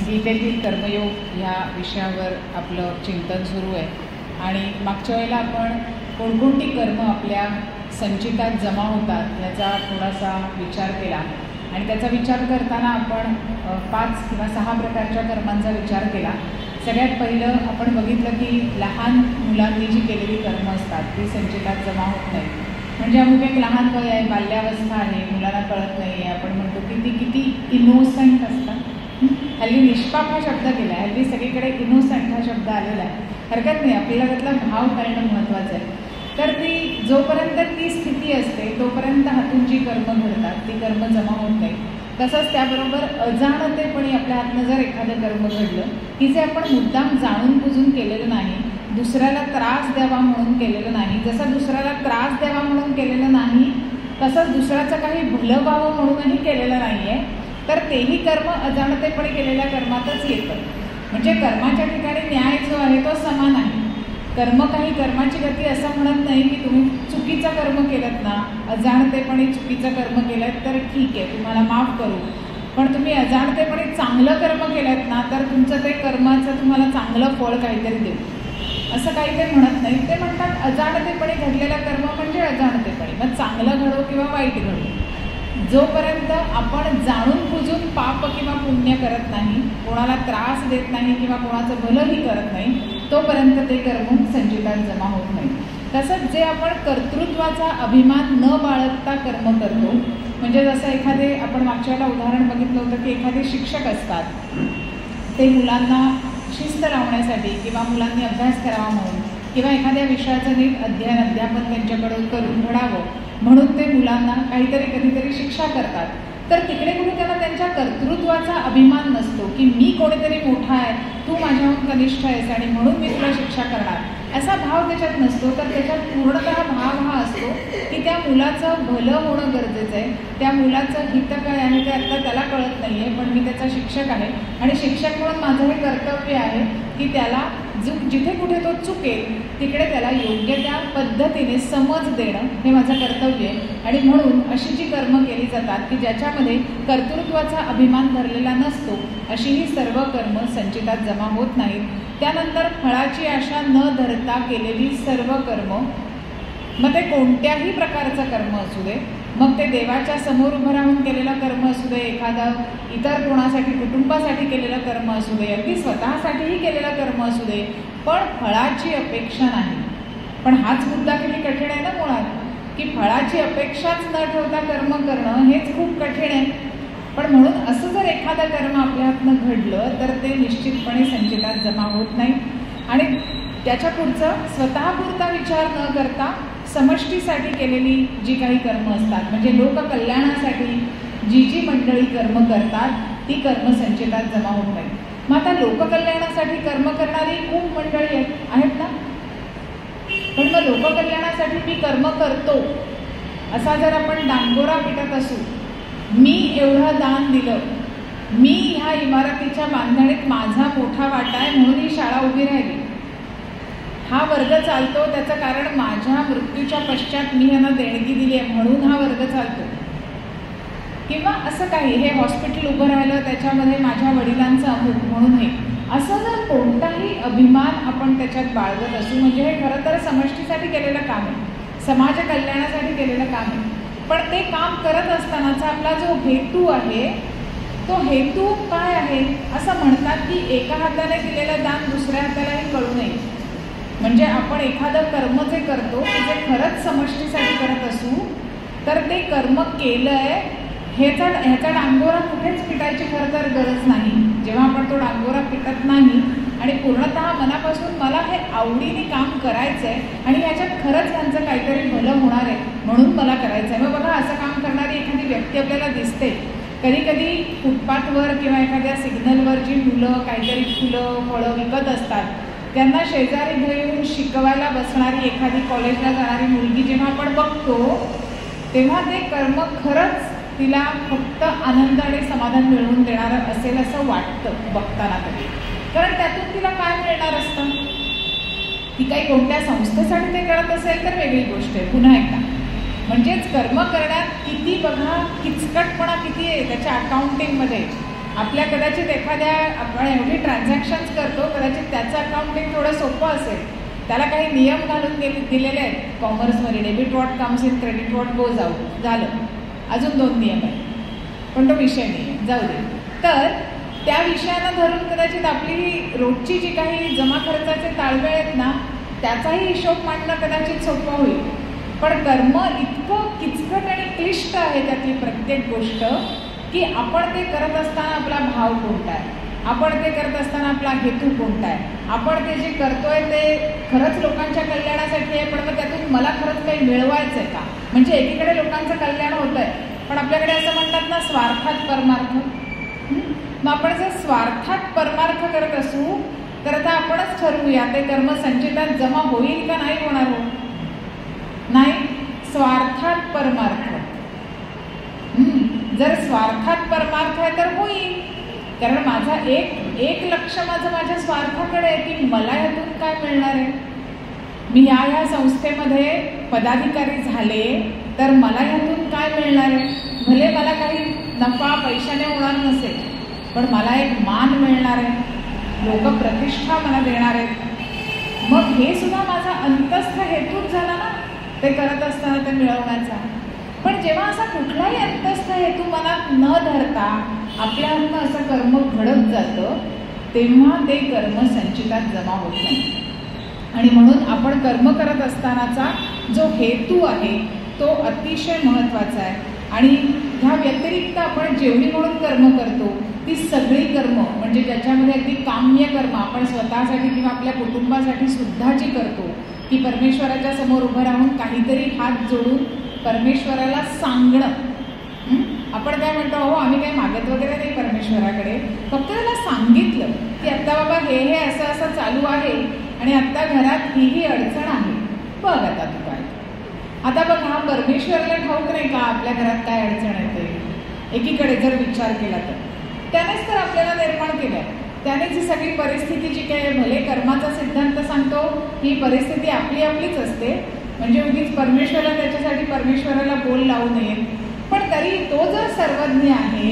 गीतेतील कर्मयोग ह्या विषयावर आपलं चिंतन सुरू आहे. आणि मागच्या वेळेला आपण कोणकोणती कर्म आपल्या संचितात जमा होतात याचा थोडासा विचार केला. आणि त्याचा विचार करताना आपण 5 किंवा 6 प्रकारच्या कर्मांचा विचार केला. सगळ्यात पहिलं आपण बघितलं की लहान मुलांनी जी केलेली कर्म असतात ती संचितात जमा होत नाही. म्हणजे अमुक एक लहान वय आहे, बाल्यावस्था आहे, मुलांना कळत नाही आहे, आपण म्हणतो की ती किती इनोसंट असतात. हल्ली निष्पाप हा शब्द केला आहे, हल्ली सगळीकडे इनोसंट हा शब्द आलेला आहे. हरकत नाही, आपल्याला त्यातला भाव करणं महत्त्वाचं आहे. तर ती जोपर्यंत ती स्थिती असते तोपर्यंत हातून जी कर्म घडतात ती कर्म जमा होत नाही. तसंच त्याबरोबर अजाणतेपणी आपल्या हातनं जर एखादं कर्म घडलं की जे आपण मुद्दाम जाणून बुजून केलेलं नाही, दुसऱ्याला त्रास द्यावा म्हणून केलेलं नाही, जसं दुसऱ्याला त्रास द्यावा म्हणून केलेलं नाही तसंच दुसऱ्याचं काही भलं व्हावं म्हणूनही केलेलं नाही आहे, तर तेही कर्म अजाणतेपणी केलेल्या कर्मातच येतं. म्हणजे कर्माच्या ठिकाणी न्याय जो आहे तो समान आहे. कर्म काही कर्माची गती असं म्हणत नाही की तुम्ही चुकीचं कर्म केलं ना, अजाणतेपणे चुकीचं कर्म केलं तर ठीक आहे, तुम्हाला माफ करू. पण तुम्ही अजाणतेपणे चांगलं कर्म केलं ना तर तुमचं ते कर्माचं तुम्हाला चांगलं फळ काहीतरी देऊ, असं काही ते म्हणत नाही. ते म्हणतात अजाणतेपणे घडलेलं कर्म म्हणजे अजाणतेपणे, मग चांगलं घडो किंवा वाईट घडो, जोपर्यंत आपण जाणून बुजून पाप किंवा पुण्य करत नाही, कोणाला त्रास देत नाही किंवा कोणाचं भलंही करत नाही, तोपर्यंत ते कर्म संचितात जमा होत नाही. तसंच जे आपण कर्तृत्वाचा अभिमान न बाळगता कर्म करतो, म्हणजे जसं एखादे आपण मागच्या वेळेला उदाहरण बघितलं होतं की एखादे शिक्षक असतात, ते मुलांना शिस्त लावण्यासाठी किंवा मुलांनी अभ्यास करावा म्हणून किंवा एखाद्या विषयाचं नीट अध्यापन त्यांच्याकडून करून घडावं म्हणून ते मुलांना काहीतरी कधीतरी शिक्षा करतात. तर तिकडे कुठे त्यांना त्यांच्या कर्तृत्वाचा अभिमान नसतो की मी कोणीतरी मोठा आहे, तू माझ्याहून कनिष्ठ आहेस आणि म्हणून मी तुला शिक्षा करणार, असा भाव त्याच्यात नसतो. तर त्याच्यात पूर्णतः भाव हा असतो की त्या मुलाचं भलं होणं गरजेचं आहे, त्या मुलाचं हित काय आहे ते आत्ता त्याला कळत नाही आहे, पण मी त्याचा शिक्षक आहे आणि शिक्षक म्हणून माझं हे कर्तव्य आहे की त्याला जिथे कुठे तो चुकेल तिकडे त्याला योग्य त्या पद्धतीने समज देणं हे माझं कर्तव्य आहे. आणि म्हणून अशी जी कर्म केली जातात की ज्याच्यामध्ये कर्तृत्वाचा अभिमान धरलेला नसतो, अशी ही सर्व कर्म संचितात जमा होत नाहीत. त्यानंतर फळाची आशा न धरता केलेली सर्व कर्म, मग ते कोणत्याही प्रकारचं कर्म असू दे, मग ते देवाच्या समोर उभं राहून केलेलं कर्म असू दे, एखादं इतर कोणासाठी कुटुंबासाठी केलेलं कर्म असू दे, अगदी स्वतःसाठीही केलेलं कर्म असू दे, पण फळाची अपेक्षा नाही. पण हाच मुद्दा किती कठीण आहे ना मुळात, की फळाची अपेक्षाच न ठेवता कर्म करणं हेच खूप कठीण आहे. पण म्हणून असं जर एखादं कर्म आपल्या हातनं घडलं तर ते निश्चितपणे संचितात जमा होत नाही. आणि त्याच्या पुढचं स्वतःपुरता विचार न करता समष्टीसाठी केलेली जी काही कर्म असतात, म्हणजे लोककल्याणासाठी जी जी मंडळी कर्म करतात ती कर्म संचितात जमा होत नाही. मग आता लोककल्याणासाठी कर्म करणारी खूप मंडळी आहेत ना, पण मग लोककल्याणासाठी मी कर्म करतो असा जर आपण डांगोरा पिटत असू, मी एवढं दान दिलं, मी ह्या इमारतीच्या बांधणीत माझा मोठा वाटा आहे म्हणून ही शाळा उभी राहिली, हा वर्ग चालतो त्याचं कारण माझ्या मृत्यूच्या पश्चात मी यांना देणगी दिली आहे म्हणून हा वर्ग चालतो, किंवा असं काही हे हॉस्पिटल उभं राहिलं त्याच्यामध्ये माझ्या वडिलांचं अमुक म्हणून हे, असं जर कोणताही अभिमान आपण त्याच्यात बाळगत असू, म्हणजे हे खरं तर समष्टीसाठी केलेलं काम आहे, समाज कल्याणासाठी केलेलं काम आहे. पण ते काम करत असतानाचा आपला जो हेतू आहे तो हेतू काय आहे, असं म्हणतात की एका हाताने दिलेलं दान दुसऱ्या हातालाही कळू नये. म्हणजे आपण एखादं कर्म जे करतो की जे खरंच समष्टीसाठी करत असू तर ते कर्म केलं आहे ह्याचा डांगोरा कुठेच पिटायची खरं तर गरज नाही. जेव्हा आपण तो डांगोरा पिटत नाही आणि पूर्णतः मनापासून मला हे आवडीने काम करायचं आहे आणि ह्याच्यात खरंच ह्यांचं काहीतरी भलं होणार आहे म्हणून मला करायचं आहे. मग बघा, असं काम करणारी एखादी व्यक्ती आपल्याला दिसते कधी कधी फुटपाथवर किंवा एखाद्या सिग्नलवर जी मुलं काहीतरी फुलं फळं विकत असतात, त्यांना शेजारी घेऊन शिकवायला बसणारी एखादी कॉलेजला जाणारी मुलगी जेव्हा आपण बघतो तेव्हा ते कर्म खरंच तिला फक्त आनंद आणि समाधान मिळवून देणारं असेल असं वाटतं बघताना तरी. कारण त्यातून तिला काय मिळणार असतं, ती काही कोणत्या संस्थेसाठी ते करत असेल तर वेगळी गोष्ट आहे. पुन्हा एकदा म्हणजेच कर्म करण्यात किती बघा किचकटपणा किती आहे त्याच्या अकाउंटिंगमध्ये. आपल्या कदाचित एखाद्या आपण एवढी ट्रान्झॅक्शन्स करतो, कदाचित त्याचं अकाउंटिंग थोडं सोपं असेल, त्याला काही नियम घालून दिलेले आहेत कॉमर्समध्ये, debit what comes in, credit what goes out, झालं. अजून 2 नियम आहेत, पण तो विषय नाही आहे, जाऊ दे. तर त्या विषयानं धरून कदाचित आपली रोजची जी काही जमा खर्चाचे ताळमेळ आहेत ना, त्याचाही हिशोब मांडणं कदाचित सोपं होईल. पण कर्म इतकं किचकट आणि क्लिष्ट आहे त्यातली प्रत्येक गोष्ट, की आपण ते करत असताना आपला भाव कोणता आहे, आपण ते करत असताना आपला हेतू कोणता आहे, आपण ते जे करतोय ते खरंच लोकांच्या कल्याणासाठी आहे, पण मग त्यातून मला खरंच काही मिळवायचं आहे का. म्हणजे एकीकडे लोकांचं कल्याण होतं आहे, पण आपल्याकडे असं म्हणतात ना, स्वार्थात परमार्थ. मग आपण जर स्वार्थात परमार्थ करत असू तर आता आपणच ठरवूया ते कर्म संचितात जमा होईल का नाही होणार. हो नाही, स्वार्थात परमार्थ. जर स्वार्थात परमार्थ आहे तर होईल, कारण माझा एक लक्ष माझ्या स्वार्थाकडे आहे की मला यातून काय मिळणार आहे. मी ह्या संस्थेमध्ये पदाधिकारी झाले तर मला यातून काय मिळणार आहे. भले मला काही नफा पैशाने होणार नसेल, पण मला एक मान मिळणार आहे, लोक प्रतिष्ठा मला देणार आहेत. मग हे सुद्धा माझा अंतस्थ हेतूच झाला ना ते करत असताना ते मिळवण्याचा. पण जेव्हा असा कुठलाही अंतस्थ हेतू मनात न धरता आपल्या हातनं असं कर्म घडत जातं, तेव्हा ते कर्म संचितात जमा होत नाही. आणि म्हणून आपण कर्म करत असतानाचा जो हेतू आहे तो अतिशय महत्त्वाचा आहे. आणि ह्या व्यतिरिक्त आपण जेवढी म्हणून कर्म करतो ती सगळी कर्म, म्हणजे ज्याच्यामध्ये अगदी काम्य कर्म आपण स्वतःसाठी किंवा आपल्या कुटुंबासाठी सुद्धा जी करतो, की परमेश्वराच्या समोर उभं राहून काहीतरी हात जोडून परमेश्वराला सांगणं. आपण काय म्हणतो, हो आम्ही काही मागत वगैरे नाही परमेश्वराकडे, फक्त त्याला सांगितलं की आत्ता बाबा हे असं असं चालू आहे आणि आत्ता घरात ही अडचण आहे, बघ आता तू काय. आता बघ, हा परमेश्वराला ठाऊक नाही का आपल्या घरात काय अडचण येते. एकीकडे जर विचार केला तर त्यानेच तर आपल्याला निर्माण केलं आहे, त्यानेच ही सगळी परिस्थिती जी काय, भले कर्माचा सिद्धांत सांगतो ही परिस्थिती आपलीच असते, म्हणजे उगीच परमेश्वराला बोल लावू नये. पण तरी तो जर सर्वज्ञ आहे,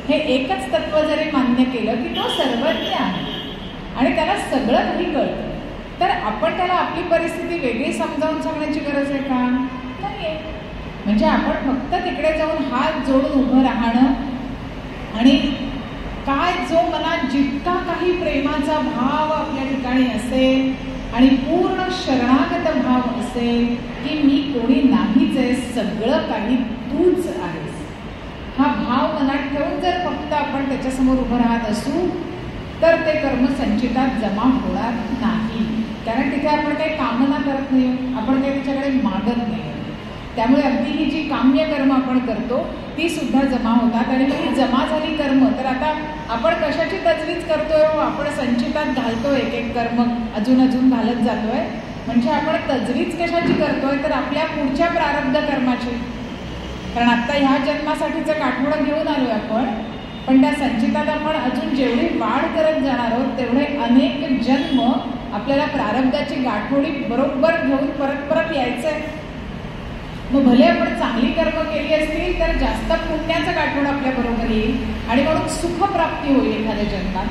हे एकच तत्व जरी मान्य केलं की तो सर्वज्ञ आहे आणि त्याला सगळं काही कळतं, तर आपण त्याला आपली परिस्थिती वेगळी समजावून सांगण्याची गरज आहे का. नाही आहे. म्हणजे आपण फक्त तिकडे जाऊन हात जोडून उभं राहणं आणि काय जो मनात जितका काही प्रेमाचा भाव आपल्या ठिकाणी असेल आणि पूर्ण शरणागत भाव असेल की मी कोणी नाहीच आहे, सगळं काही तूच आहेस, हा भाव मनात ठेवून जर फक्त आपण त्याच्यासमोर उभं राहत असू तर ते कर्म संचितात जमा होणार नाही. कारण तिथे आपण काही कामना करत नाही, आपण काही त्याच्याकडे मागत नाही. त्यामुळे अगदी ही जी काम्य कर्म आपण करतो ती सुद्धा जमा होतात. आणि ही जमा झाली कर्म तर आता आपण कशाची तजवीज करतोय, आपण संचितात घालतोय एक कर्म अजून घालत जातोय. म्हणजे आपण तजवीज कशाची करतोय तर आपल्या पुढच्या प्रारब्ध कर्माची. कारण आत्ता ह्या जन्मासाठीचं गाठोडं घेऊन आलोय आपण, पण त्या संचितात आपण अजून जेवढी वाढ करत जाणार आहोत तेवढे अनेक जन्म आपल्याला प्रारब्धाची गाठोडी बरोबर घेऊन परत यायचं आहे. मग भले आपण चांगली कर्म केली असतील तर जास्त पुण्याचं गाठोड आपल्या बरोबर येईल आणि म्हणून सुखप्राप्ती होईल एखाद्या जन्मात.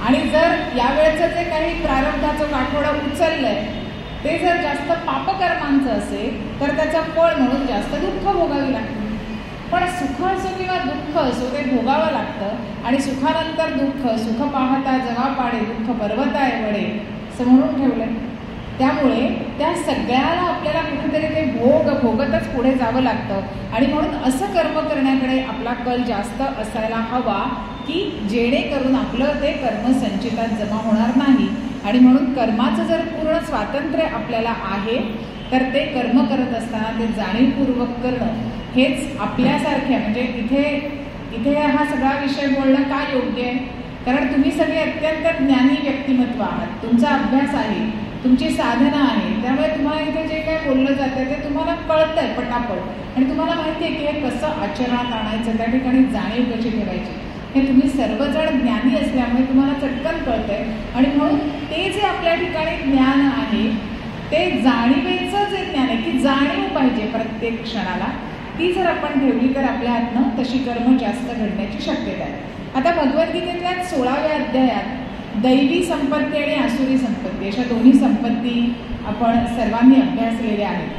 आणि जर यावेळेचं जे काही प्रारब्धाचं गाठोडं उचललंय ते जर जास्त पापकर्मांचं असेल तर त्याचं फळ म्हणून जास्त दुःख भोगावी लागतं. पण सुख असो किंवा दुःख असो ते भोगावं लागतं. आणि सुखानंतर दुःख, सुख पाहता जगा पाडे, दुःख पर्वताय वडे असं म्हणून ठेवलंय. त्यामुळे त्या सगळ्याला आपल्याला कुठेतरी ते भोगतच पुढे जावं लागतं. आणि म्हणून असं कर्म करण्याकडे आपला कल जास्त असायला हवा की जेणेकरून आपलं ते कर्म संचितात जमा होणार नाही. आणि म्हणून कर्माचं जर पूर्ण स्वातंत्र्य आपल्याला आहे तर ते कर्म करत असताना ते जाणीवपूर्वक करणं हेच आपल्यासारख्या, म्हणजे इथे हा सगळा विषय बोलणं का योग्य आहे. कारण तुम्ही सगळे अत्यंत ज्ञानी व्यक्तिमत्व आहात, तुमचा अभ्यास आहे, तुमची साधना आहे, त्यामुळे तुम्हाला इथे जे काय बोललं जातं ते तुम्हाला कळतंय पटापट आणि तुम्हाला माहिती आहे की हे कसं आचरणात आणायचं, त्या ठिकाणी जाणीव कशी ठेवायची, हे तुम्ही सर्वजण ज्ञानी असल्यामुळे तुम्हाला चटकन कळतंय. आणि म्हणून ते जे आपल्या ठिकाणी ज्ञान आहे ते जाणीवेचं जे ज्ञान आहे की जाणीव पाहिजे प्रत्येक क्षणाला, ती जर आपण ठेवली तर आपल्या हातनं तशी कर्म जास्त घडण्याची शक्यता आहे. आता भगवद्गीतेतल्या 16व्या अध्यायात दैवी संपत्ती आणि आसुरी संपत्ती अशा दोन्ही संपत्ती आपण सर्वांनी अभ्यासलेल्या आहेत.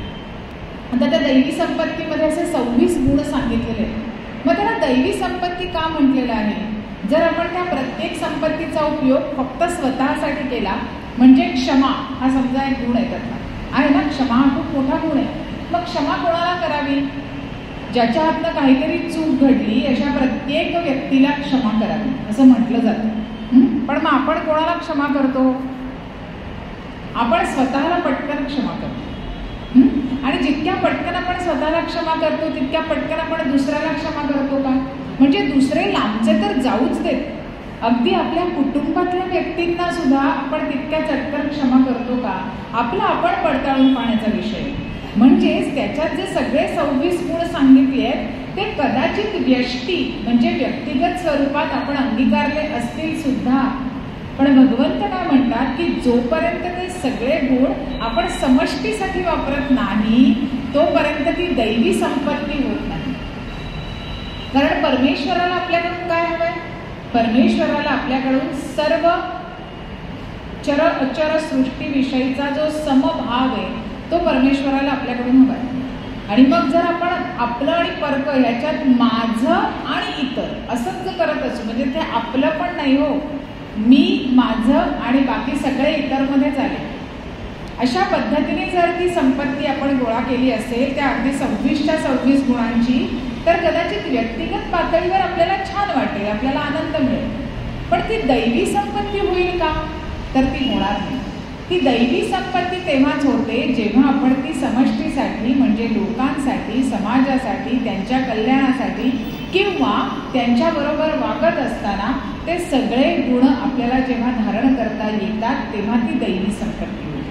आता त्या दैवी संपत्तीमध्ये असे 26 गुण सांगितलेले आहेत. मग त्याला दैवी संपत्ती का म्हटलेलं आहे? जर आपण त्या प्रत्येक संपत्तीचा उपयोग फक्त स्वतःसाठी केला, म्हणजे क्षमा हा समजा एक गुण आहे त्यातला आहे ना, क्षमा हा खूप मोठा गुण आहे. मग क्षमा कोणाला करावी? ज्याच्या हातनं काहीतरी चूक घडली अशा प्रत्येक व्यक्तीला क्षमा करावी असं म्हटलं जातं. पण मग आपण कोणाला क्षमा करतो? आपण स्वतःला पटकन क्षमा करतो. आणि जितक्या पटकन आपण स्वतःला क्षमा करतो तितक्या पटकन आपण दुसऱ्याला क्षमा करतो का? म्हणजे दुसरे लांबचे तर जाऊच देत, अगदी आपल्या कुटुंबातल्या व्यक्तींना सुद्धा आपण तितक्या चटकन क्षमा करतो का? आपला आपण पडताळून पाहण्याचा विषय. म्हणजेच त्याच्यात जे सगळे 26 गुण सांगितले आहेत ते कदाचित व्यष्टी म्हणजे व्यक्तिगत स्वरूपात आपण अंगीकारले असतील सुद्धा, पण भगवंत काय म्हणतात की जोपर्यंत ते सगळे गुण आपण समष्टीसाठी वापरत नाही तोपर्यंत ती दैवी संपत्ती होत नाही. कारण परमेश्वराला आपल्याकडून काय हवंय? परमेश्वराला आपल्याकडून सर्व चर अचर सृष्टीविषयीचा जो समभाव आहे तो परमेश्वराला आपल्याकडून हवा आहे. आणि मग जर आपण आपलं आणि परक ह्याच्यात माझं आणि इतर असंच जर करत असू, म्हणजे ते आपलं पण नाही हो, मी माझं आणि बाकी सगळे इतरमध्येच आले, अशा पद्धतीने जर ती संपत्ती आपण गोळा केली असेल त्या अगदी 26च्या 26 गुणांची, तर कदाचित व्यक्तिगत पातळीवर आपल्याला छान वाटेल, आपल्याला आनंद मिळेल. पण ती दैवी संपत्ती होईल का? तर ती होणार नाही. ती दैवी संपत्ती तेव्हाच होते जेव्हा आपण ती समष्टीसाठी म्हणजे लोकांसाठी, समाजासाठी, त्यांच्या कल्याणासाठी किंवा त्यांच्याबरोबर वागत असताना ते सगळे गुण आपल्याला जेव्हा धारण करता येतात तेव्हा ती दैवी संपत्ती होते.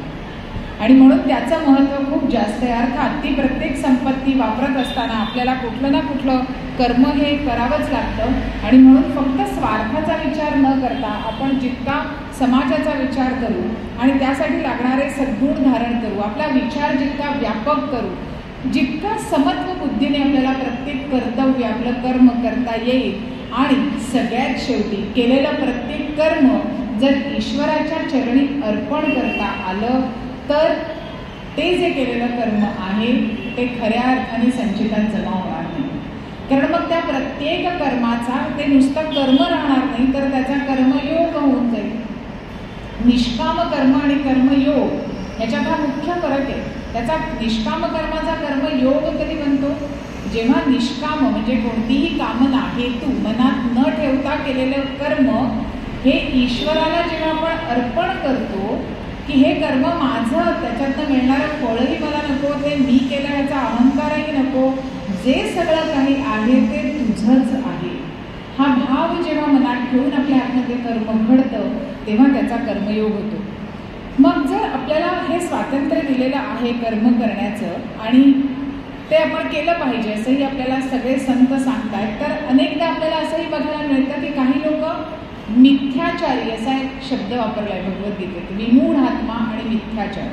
आणि म्हणून त्याचं महत्त्व खूप जास्त आहे. अर्थात ती प्रत्येक संपत्ती वापरत असताना आपल्याला कुठलं ना कुठलं कर्म हे करावंच लागतं. आणि म्हणून फक्त स्वार्थाचा विचार न करता आपण जितका समाजाचा विचार करू आणि त्यासाठी लागणारे सद्गुण धारण करू, आपला विचार जितका व्यापक करू, जितका समत्व बुद्धीने आपल्याला प्रत्येक कर्तव्य आपलं कर्म करता येईल आणि सगळ्यात शेवटी केलेलं प्रत्येक कर्म जर ईश्वराच्या चरणी अर्पण करता आलं तर ते जे केलेलं कर्म आहे ते खऱ्या अर्थाने संचितात जमा होणार नाही. कारण मग त्या प्रत्येक कर्माचा ते नुसतं कर्म राहणार नाही तर त्याचा कर्मयोग होऊन जाईल. निष्काम कर्म आणि कर्मयोग याच्यात हा मुख्य फरक आहे. त्याचा निष्काम कर्माचा कर्मयोग कधी बनतो? जेव्हा निष्काम म्हणजे कोणतीही कामना हेतू मनात न ठेवता केलेलं कर्म हे ईश्वराला जेव्हा आपण अर्पण करतो की हे कर्म माझं, त्याच्यातनं मिळणारं फळही मला नको, ते मी केलं ह्याचा अहंकारही नको, जे सगळं काही आहे ते तुझंच आहे, हा भाव जेव्हा मनात ठेवून आपल्या हातमध्ये कर्म घडतं तेव्हा त्याचा कर्मयोग होतो. मग जर आपल्याला हे स्वातंत्र्य दिलेलं आहे कर्म करण्याचं आणि ते आपण केलं पाहिजे असंही आपल्याला सगळे संत सांगतायत, तर अनेकदा आपल्याला असंही बघायला मिळतं की काही लोक मिथ्याचारी असा एक शब्द वापरला आहे भगवद्गीतेत, विमूढ आत्मा आणि मिथ्याचार.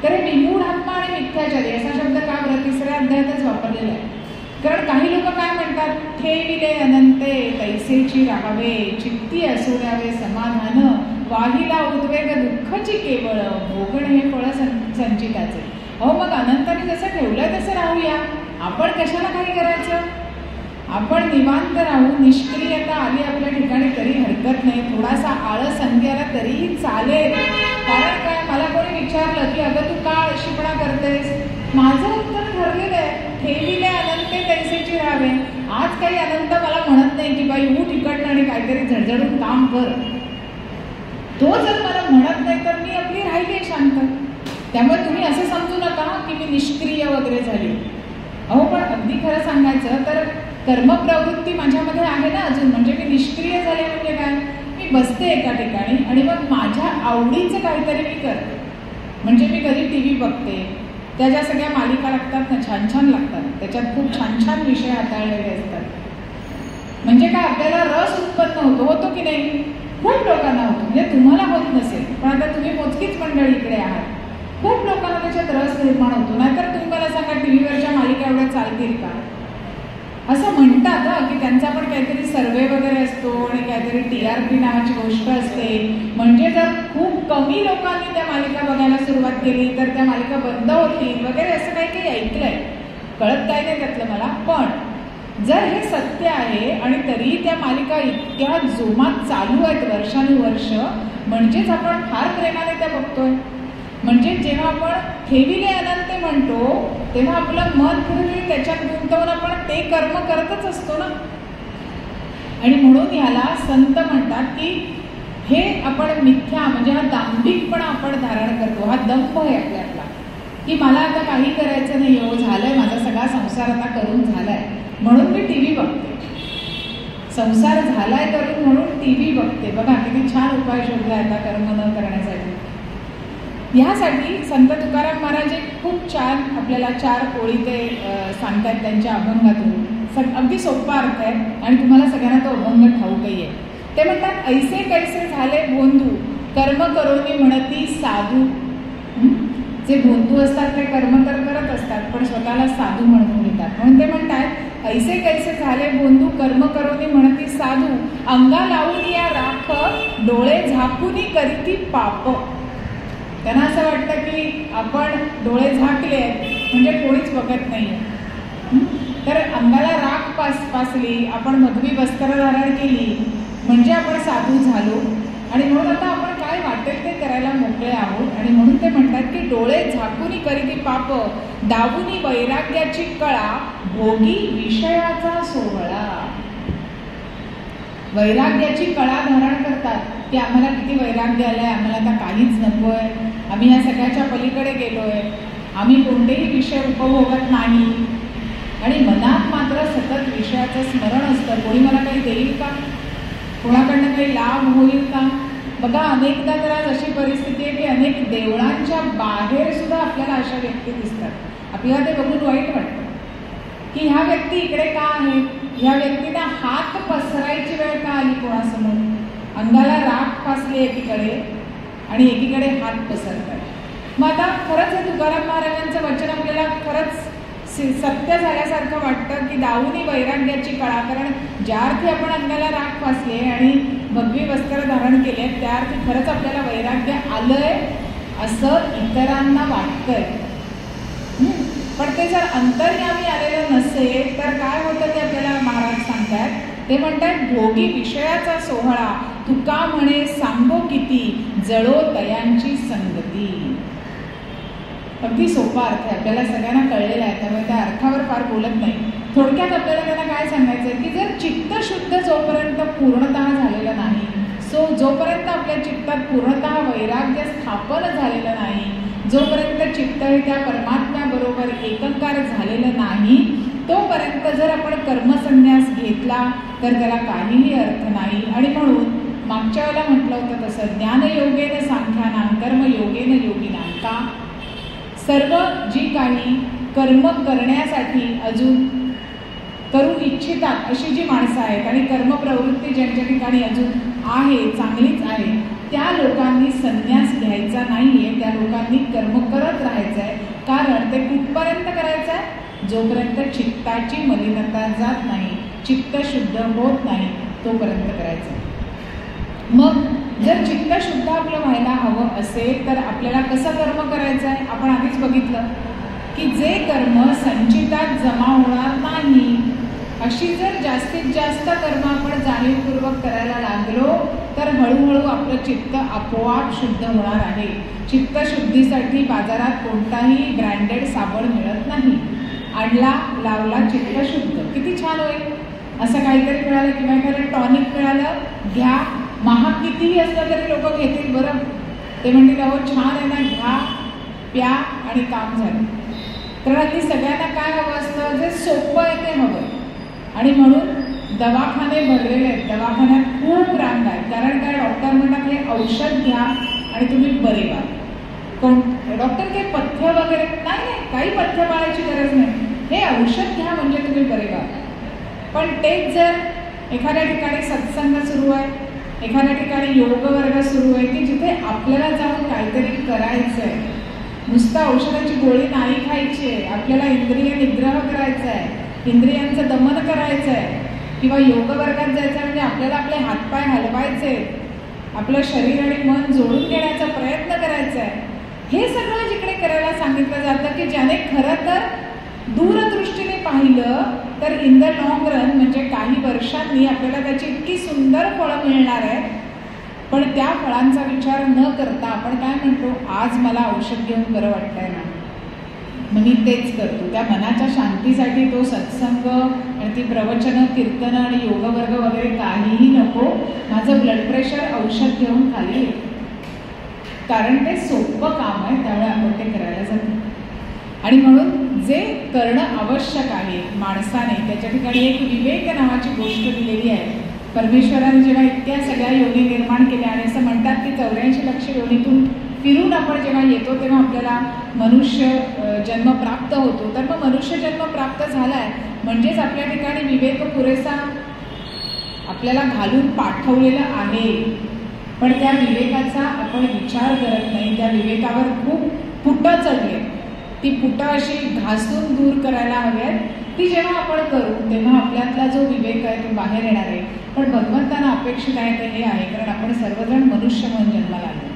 तर हे विमूढ आत्मा आणि मिथ्याचारी असा शब्द का बरं 3ऱ्या अध्यायातच वापरलेला आहे? कारण काही लोक काय म्हणतात, ठेविले अनंते तैसेची राहावे, चित्ती असू द्यावे समाधान, वाहिला उद्वेग दुःखची केवळ, भोगण हे फळ संचिताचे. अहो मग अनंताने जसं ठेवलंय तसं राहूया, आपण कशाला काही करायचं? आपण निवांत राहू, निष्क्रियता आली आपल्या ठिकाणी तरी हरकत नाही, थोडासा आळस अंगी आला तरीही चालेल. कारण काय, मला कोणी विचारलं की अगं तू का आळशीपणा करतेस, माझं उत्तर ठरलेलं आहे, ठेविले अनंते तैसेची राहावे. आज काही अनंत मला म्हणत नाही की बाई उठ इकडनं आणि काहीतरी झडझडून काम कर, तो जर मला म्हणत नाही तर मी आपली राहिली शांत. त्यामुळे तुम्ही असं समजू नका की मी निष्क्रिय वगैरे झाली. अहो पण अगदी खरं सांगायचं तर कर्मप्रवृत्ती माझ्यामध्ये आहे ना अजून, म्हणजे मी निष्क्रिय झाले म्हणजे काय, मी बसते एका ठिकाणी आणि मग माझ्या आवडीचं काहीतरी मी करते. म्हणजे मी कधी TV बघते, त्या ज्या सगळ्या मालिका लागतात ना छान छान लागतात, त्याच्यात खूप छान छान विषय हाताळलेले असतात. म्हणजे काय आपल्याला रस उत्पन्न होतो की नाही? खूप लोकांना होतो, म्हणजे तुम्हाला होत नसेल पण आता तुम्ही मोजकीच मंडळी इकडे आहात, खूप लोकांना त्याच्यात रस निर्माण होतो. नाहीतर तुम्ही मला सांगा TV वरच्या मालिका एवढ्या चालतील का? असं म्हणतात की त्यांचा पण काहीतरी सर्वे वगैरे असतो आणि काहीतरी TRP नावाची गोष्ट असते, म्हणजे जर खूप कमी लोकांनी त्या मालिका बघायला सुरुवात केली तर त्या मालिका बंद होतील वगैरे, असं काही काही ऐकलंय. कळत काय नाही त्यातलं मला. पण जर हे सत्य आहे आणि तरी त्या मालिका इतक्या जोमात चालू आहेत वर्षानुवर्ष, म्हणजेच आपण फार प्रेमाने त्या बघतोय. म्हणजे जेव्हा आपण ठेविले अनंत म्हणतो तेव्हा आपलं मन कुठेतरी त्याच्यात गुंतवून आपण ते कर्म करतच असतो ना. आणि म्हणून याला संत म्हणतात की हे आपण मिथ्या, म्हणजे हा दांभिकपणा आपण धारण करतो, हा दंभ आहे आपल्यातला, की मला आता काही करायचं नाही, हो झालंय माझा सगळा संसार आता करून झालाय म्हणून मी TV बघते, संसार झालाय करून म्हणून TV बघते. बघा किती छान उपाय शोधला आता कर्म न करण्यासाठी. ह्यासाठी संत तुकाराम महाराज एक खूप छान आपल्याला 4 ओळी ते सांगतात त्यांच्या अभंगातून. अगदी सोपा अर्थ आहे आणि तुम्हाला सगळ्यांना तो अभंग ठाऊकही आहे. ते म्हणतात, ऐसे कैसे झाले भोंदू कर्म करोनी म्हणती साधू. जे भोंदू असतात ते कर्म तर करत असतात पण स्वतःला साधू म्हणून घेतात. म्हणून ते म्हणतात, ऐसे कैसे झाले भोंदू कर्म करोनी म्हणती साधू, अंगा लावून या राख डोळे झाकूनी करीती पाप. त्यांना असं वाटतं की आपण डोळे झाकले आहेत म्हणजे कोणीच बघत नाही आहे. तर अंगाला राख पासली, आपण मधवी वस्त्र धारण केली म्हणजे आपण साधू झालो आणि म्हणून आता आपण काय वाटेल ते करायला मोकळे आहोत. आणि म्हणून ते म्हणतात की डोळे झाकूनी करीती पाप, दावूनी वैराग्याची कळा, भोगी विषयाचा सोहळा. वैराग्याची कळा धारण करतात की आम्हाला किती वैराग्य आलंय, आम्हाला आता काहीच नकोय, आम्ही ह्या सगळ्याच्या पलीकडे गेलोय, आम्ही कोणतेही विषय उपभोगत नाही. आणि मनात मात्र सतत विषयाचं स्मरण असतं, कोणी मला काही देईल का, कोणाकडनं काही लाभ होईल का. बघा अनेकदा तर आज अशी परिस्थिती आहे की अनेक देवळांच्या बाहेर सुद्धा आपल्याला अशा व्यक्ती दिसतात. आपल्याला ते बघून वाईट वाटतं की ह्या व्यक्ती इकडे का आहेत, ह्या व्यक्तींना हात पसरायची वेळ का आली कोणासमोर. अंगाला राख फासली एकीकडे आणि एकीकडे हात पसरतात. मग आता खरंच हे तुकाराम महाराजांचं वचन आपल्याला खरंच सत्य झाल्यासारखं वाटतं की दावूनी वैराग्याची कळा. कारण ज्या अर्थी आपण अंगाला राख फासली आणि भगवी वस्त्र धारण केले त्या अर्थी खरंच आपल्याला वैराग्य आलंय असं इतरांना वाटतंय. पण ते जर अंतर्यामी आलेलं नसेल तर काय होतं ते आपल्याला महाराज सांगतात. ते म्हणतात, भोगी विषयाचा सोहळा तुका म्हणे सांगो किती, जळो तयांची संगती. अगदी सोपा अर्थ आहे, आपल्याला सगळ्यांना कळलेला आहे, त्यामुळे त्या अर्थावर फार बोलत नाही. थोडक्यात आपल्याला त्यांना काय सांगायचं आहे की जर चित्त शुद्ध जोपर्यंत पूर्णतः झालेलं नाही, जोपर्यंत आपल्या चित्तात पूर्णतः वैराग्य स्थापन झालेलं नाही, जोपर्यंत चित्त हे त्या परमात्म्याबरोबर एकाकार झालेलं नाही, तोपर्यंत जर आपण कर्मसन्यास घेतला तर त्याला काहीही अर्थ नाही. आणि म्हणून मागच्या वेळेला म्हटलं होतं तसं, ज्ञानयोगेन सांख्यानां कर्मयोगेन योगिनां. का सर्व जी काही कर्म करण्यासाठी अजून करू इच्छितात अशी जी माणसं आहेत आणि कर्मप्रवृत्ती ज्यांच्या ठिकाणी अजून आहे, चांगलीच आहे, त्या लोकांनी संन्यास घ्यायचा नाही आहे. त्या लोकांनी कर्म करत राहायचं आहे. कारण ते कुठपर्यंत करायचं आहे, जोपर्यंत चित्ताची मलिनता जात नाही, चित्त शुद्ध होत नाही, तोपर्यंत करायचं. मग जर चित्त शुद्ध आपलं व्हायला हवं असेल तर आपल्याला कसं कर्म करायचं आहे. आपण आधीच बघितलं की जे कर्म संचितात जमा होणार नाही अशी जर जास्तीत जास्त कर्म आपण जाणीवपूर्वक करायला लागलो तर हळूहळू आपलं चित्त आपोआप शुद्ध होणार आहे. चित्तशुद्धीसाठी बाजारात कोणताही ब्रँडेड साबण मिळत नाही. आणला लावला चित्त शुद्ध, किती छान होईल. असं काहीतरी मिळालं किंवा एखादं टॉनिक मिळालं, घ्या, महाग कितीही असलं तरी लोक घेतील. बरं, ते म्हणतील अहो छान आहे ना, घ्या, प्या आणि काम झालं. तर अगदी सगळ्यांना काय हवं असतं, जे सोपं आहे ते हवं. आणि म्हणून दवाखाने भरलेले आहेत, दवाखान्यात खूप रांग आहे. कारण काय, डॉक्टर म्हणतात हे औषध घ्या आणि तुम्ही बरे व्हा. कोण डॉक्टर काही पथ्य वगैरे नाही, काही पथ्य पाळायची गरज नाही, हे औषध घ्या म्हणजे तुम्ही बरे व्हा. पण तेच जर एखाद्या ठिकाणी सत्संग सुरू आहे, एखाद्या ठिकाणी योग वर्ग सुरू आहे की जिथे आपल्याला जाऊन काहीतरी करायचं आहे, नुसतं औषधाची गोळी नाही खायची आहे, आपल्याला इंद्रिय निग्रह करायचा आहे, इंद्रियांचं दमन करायचं आहे किंवा योग वर्गात जायचं म्हणजे आपल्याला आपले हातपाय हलवायचे, आपलं शरीर आणि मन जोडून घेण्याचा प्रयत्न करायचा आहे, हे सगळं जिकडे करायला सांगितलं जातं की ज्याने खरं तर दूरदृष्टीने पाहिलं तर इन द लॉंग रन म्हणजे काही वर्षांनी आपल्याला त्याची इतकी सुंदर फळं मिळणार आहेत. पण त्या फळांचा विचार न करता आपण काय म्हणतो, आज मला औषध घेऊन बरं वाटतंय ना, मग मी तेच करतो. त्या मनाच्या शांतीसाठी तो सत्संग आणि ती प्रवचनं, कीर्तनं आणि योगवर्ग वगैरे काहीही नको, माझं ब्लड प्रेशर औषध घेऊन खाली येतं. कारण ते सोपं काम आहे, त्यामुळे आपण ते करायला जातो. आणि म्हणून जे करणं आवश्यक आहे माणसाने, त्याच्या ठिकाणी एक विवेक नावाची गोष्ट दिलेली आहे. परमेश्वराने जेव्हा इतक्या सगळ्या योनी निर्माण केल्या आणि असं म्हणतात की 84 लक्ष योनीतून फिरून आपण जेव्हा येतो तेव्हा आपल्याला मनुष्य जन्म प्राप्त होतो. तर मग मनुष्य जन्म प्राप्त झालाय म्हणजेच आपल्या ठिकाणी विवेक पुरेसा आपल्याला घालून पाठवलेला आहे. पण त्या विवेकाचा आपण विचार करत नाही. त्या विवेकावर खूप पुटं चढले, ती पुटं अशी घासून दूर करायला हव्यात. ती जेव्हा आपण करू तेव्हा आपल्यातला जो विवेक आहे तो बाहेर येणार आहे. पण भगवंतांना अपेक्षित आहे ते हे आहे, कारण आपण सर्वजण मनुष्य म्हणून जन्माला आलो.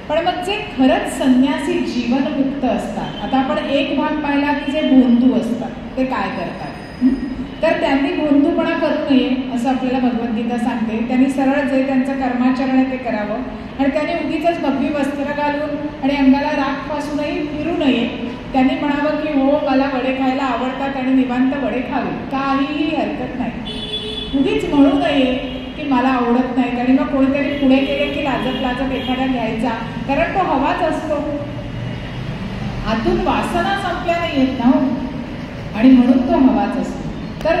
पण मग जे खरंच संन्यासी जीवनमुक्त असतात, आता आपण एक भाग पाहिला की जे भोंदू असतात ते काय करतात, तर त्यांनी भोंदूपणा करू नये असं आपल्याला भगवद्गीता सांगते. त्यांनी सरळ जे त्यांचं कर्माचरण आहे ते करावं आणि त्यांनी उगीच भगवी वस्त्र घालून आणि अंगाला राख पासूनही फिरू नये. त्यांनी म्हणावं की हो मला वडे खायला आवडतात आणि निवांत वडे खावे, काहीही हरकत नाही. उगीच म्हणू नये की मला आवडत नाहीत आणि मग कोणीतरी पुढे केले की लाजत लाजत एखादा घ्यायचा, कारण तो हवाच असतो. आतून वासना संपल्या नाही येत ना आणि म्हणून तो हवाच असतो. तर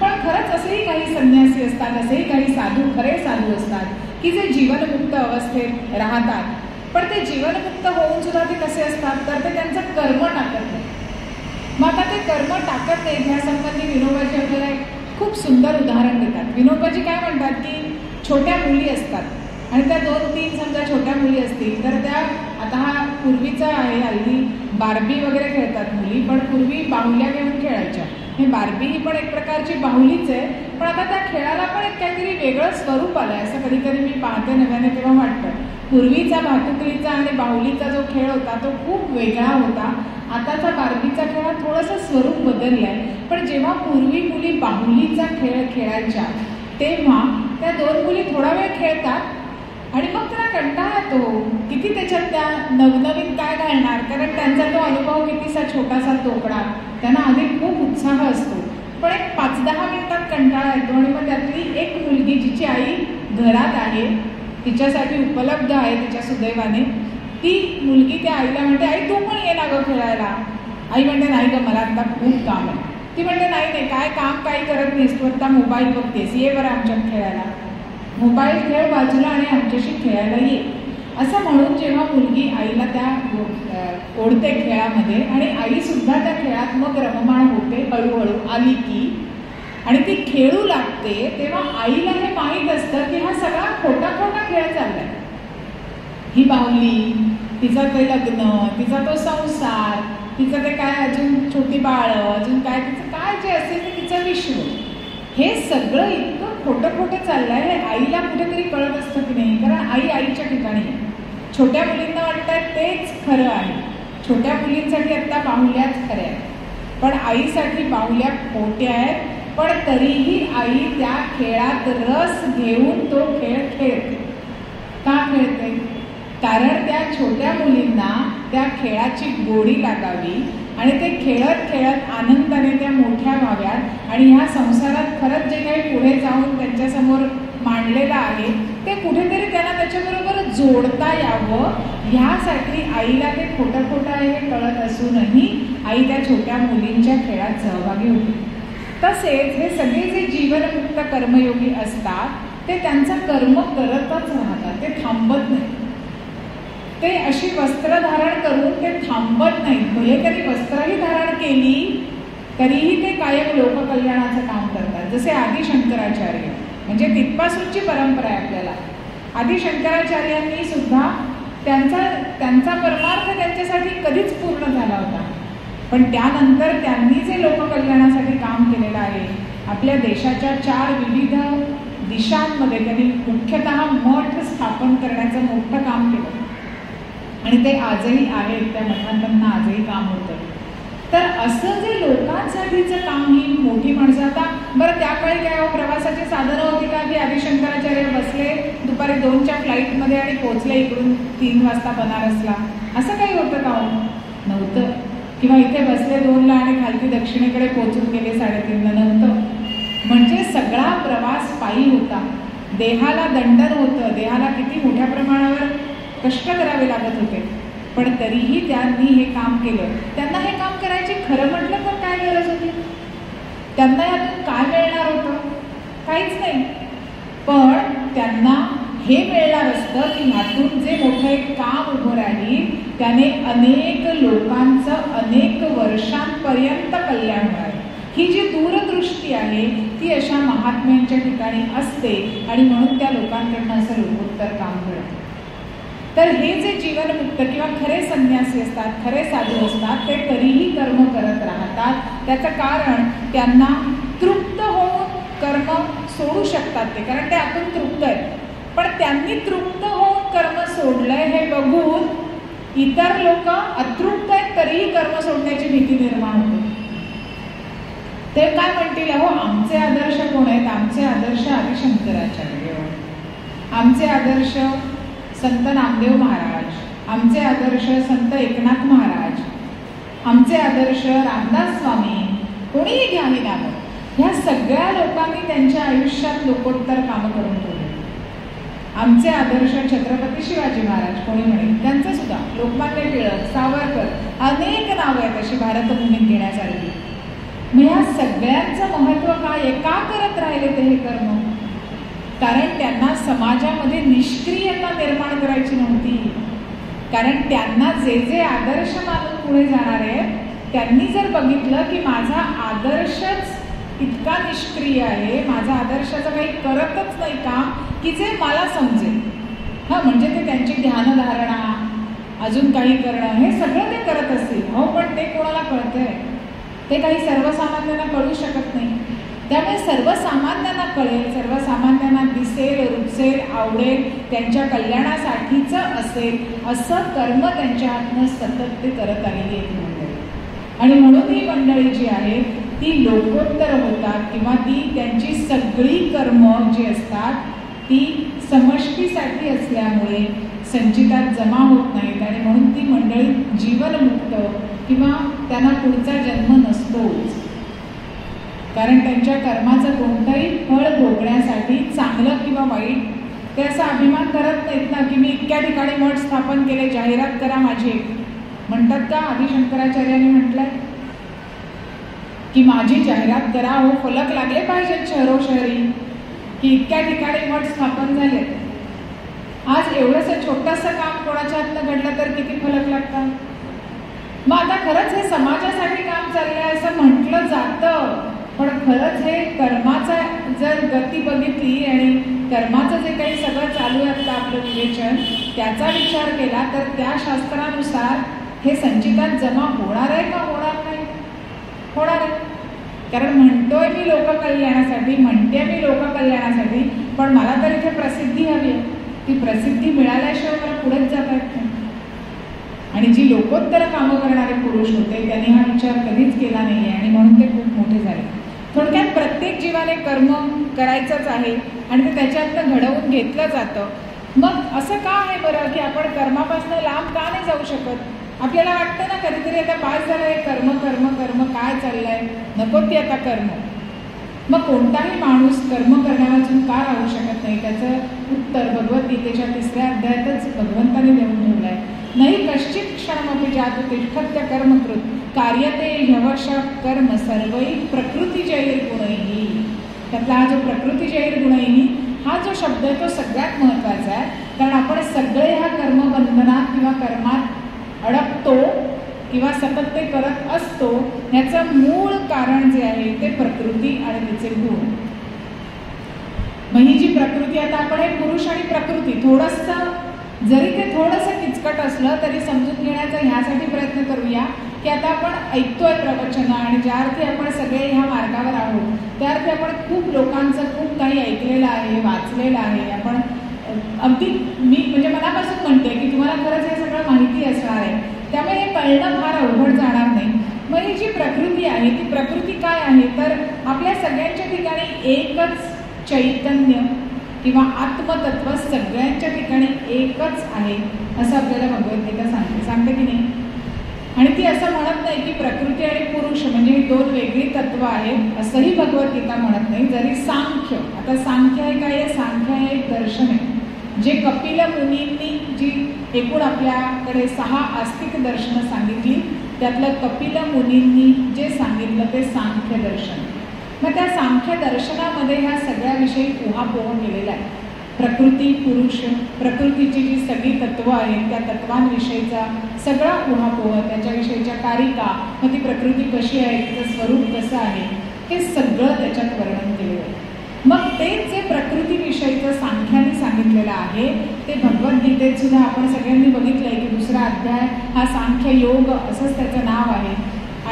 पण खरंच असेही काही संन्यासी असतात, असेही काही साधू, खरे साधू असतात की जे जीवनमुक्त अवस्थेत राहतात. पण ते जीवनमुक्त होऊन सुद्धा ते कसे असतात, तर ते त्यांचं कर्म टाकत नाही. मग आता ते कर्म टाकत नाहीत ह्यासंबंधी विनोबाजी आपल्याला एक खूप सुंदर उदाहरण देतात. विनोबाजी काय म्हणतात की छोट्या मुली असतात आणि त्या 2-3 समजा छोट्या मुली असतील तर त्या, आता हा पूर्वीचा आहे, हल्ली बार्बी वगैरे खेळतात मुली, पण पूर्वी बाहुल्या घेऊन खेळायच्या. हे बार्बी ही पण एक प्रकारची बाहुलीच आहे, पण आता त्या खेळाला पण एक काहीतरी वेगळं स्वरूप आलं आहे असं कधी कधी मी पाहते नव्याने तेव्हा वाटतं. पूर्वीचा भातुकलीचा आणि बाहुलीचा जो खेळ होता तो खूप वेगळा होता. आताचा बार्बीचा खेळ हा थोडंसं स्वरूप बदललं आहे. पण जेव्हा पूर्वी मुली बाहुलीचा खेळ खेळायच्या तेव्हा त्या 2 मुली थोडा वेळ खेळतात आणि मग त्यांना कंटाळा येतो. किती त्याच्यात त्या नवनवीन काय घालणार, कारण त्यांचा तो अनुभव कितीसा छोटासा तोकडा, त्यांना अधिक खूप उत्साह असतो. पण एक 5-10 मिनिटात कंटाळा येतो आणि मग त्यातली एक मुलगी जिची आई घरात आहे, तिच्यासाठी उपलब्ध आहे तिच्या सुदैवाने, ती मुलगी त्या आईला म्हणते आई तू पण ये ना गं खेळायला. आई म्हणते नाही गं मला आता खूप काम आहे. ती म्हणते नाही नाही काय काम काही करत नाहीस तू, आता मोबाईल बघतेस, ये बरं आमच्यात खेळायला, मोबाईल खेळ बाजूला आणि आमच्याशी खेळायला ये. असं म्हणून जेव्हा मुलगी आईला त्या ओढते खेळामध्ये आणि आईसुद्धा त्या खेळात मग रममाण होते हळूहळू आली की, आणि ती खेळू लागते, तेव्हा आईला हे माहीत असतं की हा सगळा खोटा खोटा खेळ चाललाय. ही बाहुली, तिचं ते लग्न, तिचा तो संसार, तिचं ते काय अजून छोटी बाळ, अजून काय तिचं काय जे असेल ते तिचं विश्व, हे सगळं इतकं खोटं खोटं चाललंय. हे आईला कुठेतरी कळत असतं की नाही, कारण आई आईच्या ठिकाणी आहे. छोट्या मुलींना वाटतं तेच खरं आहे. छोट्या मुलींसाठी आत्ता बाहुल्याच खऱ्या आहेत, पण आईसाठी बाहुल्या खोट्या आहेत. पण तरीही आई त्या खेळात रस घेऊन तो खेळ खेळते. का खेळते? कारण त्या छोट्या मुलींना त्या खेळाची गोडी लागावी आणि ते खेळत खेळत आनंदाने त्या मोठ्या व्हाव्यात आणि ह्या संसारात खरंच जे काही पुढे जाऊन त्यांच्यासमोर मांडलेलं आहे ते कुठेतरी त्यांना त्याच्याबरोबर जोडता यावं, ह्यासाठी आईला ते खोटं खोटं आहे हे कळत असूनही आई त्या छोट्या मुलींच्या खेळात सहभागी होती. तसेच हे सगळे जे जीवनमुक्त कर्मयोगी असतात ते त्यांचं कर्म करतच राहतात, ते थांबत नाही. ते अशी वस्त्र धारण करून ते थांबत नाहीत. भले तरी वस्त्रही धारण केली तरीही ते कायम लोककल्याणाचं काम करतात. जसे आदि शंकराचार्य, म्हणजे तिथपासूनची परंपरा आहे आपल्याला. आदि शंकराचार्यांनी सुद्धा त्यांचा परमार्थ त्यांच्यासाठी कधीच पूर्ण झाला होता. पण त्यानंतर त्यांनी जे लोककल्याणासाठी काम केलेलं आहे, आपल्या देशाच्या 4 विविध दिशांमध्ये त्यांनी मुख्यतः मठ स्थापन करण्याचं मोठं काम केलं आणि ते आजही आहेत. त्या मठांना आजही काम होतं. तर असं जे लोकांसाठीचं काम ही मोठी माणसं. आता बरं त्या काळी काय प्रवासाची साधनं होती का की आदि शंकराचार्य बसले दुपारी 2च्या फ्लाईटमध्ये आणि पोहोचले इकडून 3 वाजता बनारसला, असं काही होतं का? नव्हतं. किंवा इथे बसले 2ला आणि खालती दक्षिणेकडे पोहोचून गेले 3:30ला, नव्हतं. म्हणजे सगळा प्रवास पायी होता. देहाला दंडन होतं, देहाला किती मोठ्या प्रमाणावर कष्ट करावे लागत होते, पण तरीही त्यांनी हे काम केलं. त्यांना हे काम करायची खरं म्हटलं तर काय गरज होती? त्यांना यातून काय मिळणार होतं? काहीच नाही. पण त्यांना हे मिळणार असतं की ह्यातून जे मोठं एक काम उभं राहील त्याने अनेक लोकांचं अनेक वर्षांपर्यंत कल्याण होणार. ही जी दूरदृष्टी आहे ती अशा महात्म्यांच्या ठिकाणी असते आणि म्हणून त्या लोकांकडनं असं लोकोत्तर काम घडतं. तर हे जे जीवनमुक्त किंवा खरे संन्यासी असतात, खरे साधू असतात, ते तरीही कर्म करत राहतात. त्याचं कारण त्यांना तृप्त होऊन कर्म सोडू शकतात ते, कारण ते आतून तृप्त आहेत. पण त्यांनी तृप्त होऊन कर्म सोडलंय हे बघून इतर लोक अतृप्त आहेत तरीही कर्म सोडण्याची भीती निर्माण होते. ते काय म्हणतील, अहो आमचे आदर्श कोण आहेत? आमचे आदर्श आदि शंकराचार्य, आमचे आदर्श संत नामदेव महाराज, आमचे आदर्श संत एकनाथ महाराज, आमचे आदर्श रामदास स्वामी, कोणीही घ्या ही नावं. ह्या सगळ्या लोकांनी त्यांच्या आयुष्यात लोकोत्तर कामं करून ठेवले. आमचे आदर्श छत्रपती शिवाजी महाराज, कोणी म्हणेल, त्यांचं सुद्धा लोकमान्य टिळक, सावरकर, अनेक नावं आहेत अशी भारतभूमीत घेण्यासारखी. मग ह्या सगळ्यांचं महत्त्व काय? का करत राहिले ते हे कर्म? कारण त्यांना समाजामध्ये निष्क्रियता निर्माण करायची नव्हती. कारण त्यांना जे जे आदर्श मानून पुढे जाणार आहेत त्यांनी जर बघितलं की माझा आदर्शच इतका निष्क्रिय आहे, माझा आदर्शाचं काही करतच नाही काम की जे मला समजेल, म्हणजे ते त्यांची ध्यानधारणा, अजून काही करणं, हे सगळं ते करत असतील. पण ते कोणाला कळतंय? ते काही सर्वसामान्यांना कळू शकत नाही. त्यामुळे सर्वसामान्यांना कळेल, सर्वसामान्यांना दिसेल, रुचेल, आवडेल, त्यांच्या कल्याणासाठीचं असेल असं कर्म त्यांच्या हातनं सतत ते करत आलेली एक मंडळी. आणि म्हणून ही मंडळी जी आहे ती लोकोत्तर होतात किंवा ती त्यांची सगळी कर्म जी असतात ती समष्टीसाठी असल्यामुळे संचितात जमा होत नाहीत आणि म्हणून ती मंडळी जीवनमुक्त किंवा त्यांना पुढचा जन्म नसतोच. कारण त्यांच्या कर्माचं कोणतंही फळ भोगण्यासाठी चांगलं किंवा वाईट ते असा अभिमान करत नाहीत ना की मी इतक्या ठिकाणी मठ स्थापन केले, जाहिरात करा माझी. म्हणतात का? आदि शंकराचार्यांनी म्हटलंय की माझी जाहिरात करा, फलक लागले पाहिजेत शहरोशहरी की इतक्या ठिकाणी मठ स्थापन झाले. आज एवढंसं छोटंसं काम कोणाच्या हातनं घडलं तर किती फलक लागतात. मग आता खरंच हे समाजासाठी काम चाललंय असं म्हटलं जातं, पण खरंच हे कर्माचं जर गती बघितली आणि कर्माचं जे काही सगळं चालू आहे आता आपलं विवेचन त्याचा विचार केला तर त्या शास्त्रानुसार हे संचितात जमा होणार आहे का होणार नाही? होणार आहे. कारण म्हणतोय मी लोककल्याणासाठी, म्हणते मी लोककल्याणासाठी, पण मला तर इथे प्रसिद्धी हवी आहे. ती प्रसिद्धी मिळाल्याशिवाय मला पुढेच जाता येत नाही. आणि जी लोकोत्तर कामं करणारे पुरुष होते त्यांनी हा विचार कधीच केला नाही आहे आणि म्हणून ते खूप मोठे झाले. थोडक्यात प्रत्येक जीवाने कर्म करायचंच आहे आणि ते त्याच्यातनं घडवून घेतलं जातं. मग असं का आहे बरं की आपण कर्मापासून लांब का नाही जाऊ शकत? आपल्याला वाटतं ना कधीतरी आता पास झालं आहे, कर्म कर्म कर्म काय चाललंय, नको ती आता कर्म. मग कोणताही माणूस कर्म करण्यापासून का राहू शकत नाही? त्याचं उत्तर भगवद्गीतेच्या 3ऱ्या अध्यायातच भगवंताने देऊन ठेवलं आहे. नाही कश्चित क्षणमपि जातु तिष्ठत्य कर्मकृत कार्यते ह्यवश कर्म सर्वै प्रकृतिजैर्गुणैः. त्यातला हा जो प्रकृतिजैर्गुणैः हा जो शब्द आहे तो सगळ्यात महत्त्वाचा आहे. कारण आपण सगळे ह्या कर्मबंधनात किंवा कर्मात अडकतो किंवा सतत ते करत असतो. ह्याचं मूळ कारण जे आहे ते प्रकृती आणि तिचे गुण. मग ही जी प्रकृती, आता आपण हे पुरुष आणि प्रकृती थोडंसं जरी ते थोडंसं किचकट असलं तरी समजून घेण्याचा ह्यासाठी प्रयत्न करूया की आता आपण ऐकतोय प्रवचनं आणि ज्या अर्थी आपण सगळे ह्या मार्गावर आहोत त्या अर्थी आपण खूप लोकांचं खूप काही ऐकलेलं आहे, वाचलेलं आहे. आपण अगदी मी म्हणजे मनापासून म्हणते की तुम्हाला खरंच हे सगळं माहिती असणार आहे, त्यामुळे हे कळणं फार अवघड जाणार नाही. मग ही जी प्रकृती आहे ती प्रकृती काय आहे तर आपल्या सगळ्यांच्या ठिकाणी एकच चैतन्य किंवा आत्मतत्व सगळ्यांच्या ठिकाणी एकच आहे असं आपल्याला भगवद्गीता सांगते की नाही. आणि ती असं म्हणत नाही की प्रकृती आणि पुरुष म्हणजे ही दोन वेगळी तत्व आहेत असंही भगवद्गीता म्हणत नाही. जरी सांख्य, आता सांख्य हे काय आहे, सांख्य हे एक दर्शन आहे जे कपिल मुनींनी जी एकूण आपल्याकडे 6 आस्तिक दर्शनं सांगितली त्यातलं कपिल मुनींनी जे सांगितलं ते सांख्य दर्शन. मग त्या सांख्य दर्शनामध्ये ह्या सगळ्याविषयी उहापोह केलेला आहे. प्रकृती, पुरुष, प्रकृतीची जी सगळी तत्वं आहेत त्या तत्वांविषयीचा सगळा उहापोह, त्याच्याविषयीच्या कारिका, मग ती प्रकृती कशी आहे, तिचं स्वरूप कसं आहे, हे सगळं त्याच्यात वर्णन केलेलं आहे. मग तेच जे प्रकृतीविषयीचं सांख्याने सांगितलेलं आहे ते भगवद्गीतेत सुद्धा आपण सगळ्यांनी बघितलं आहे की 2रा अध्याय हा सांख्य योग असंच त्याचं नाव आहे.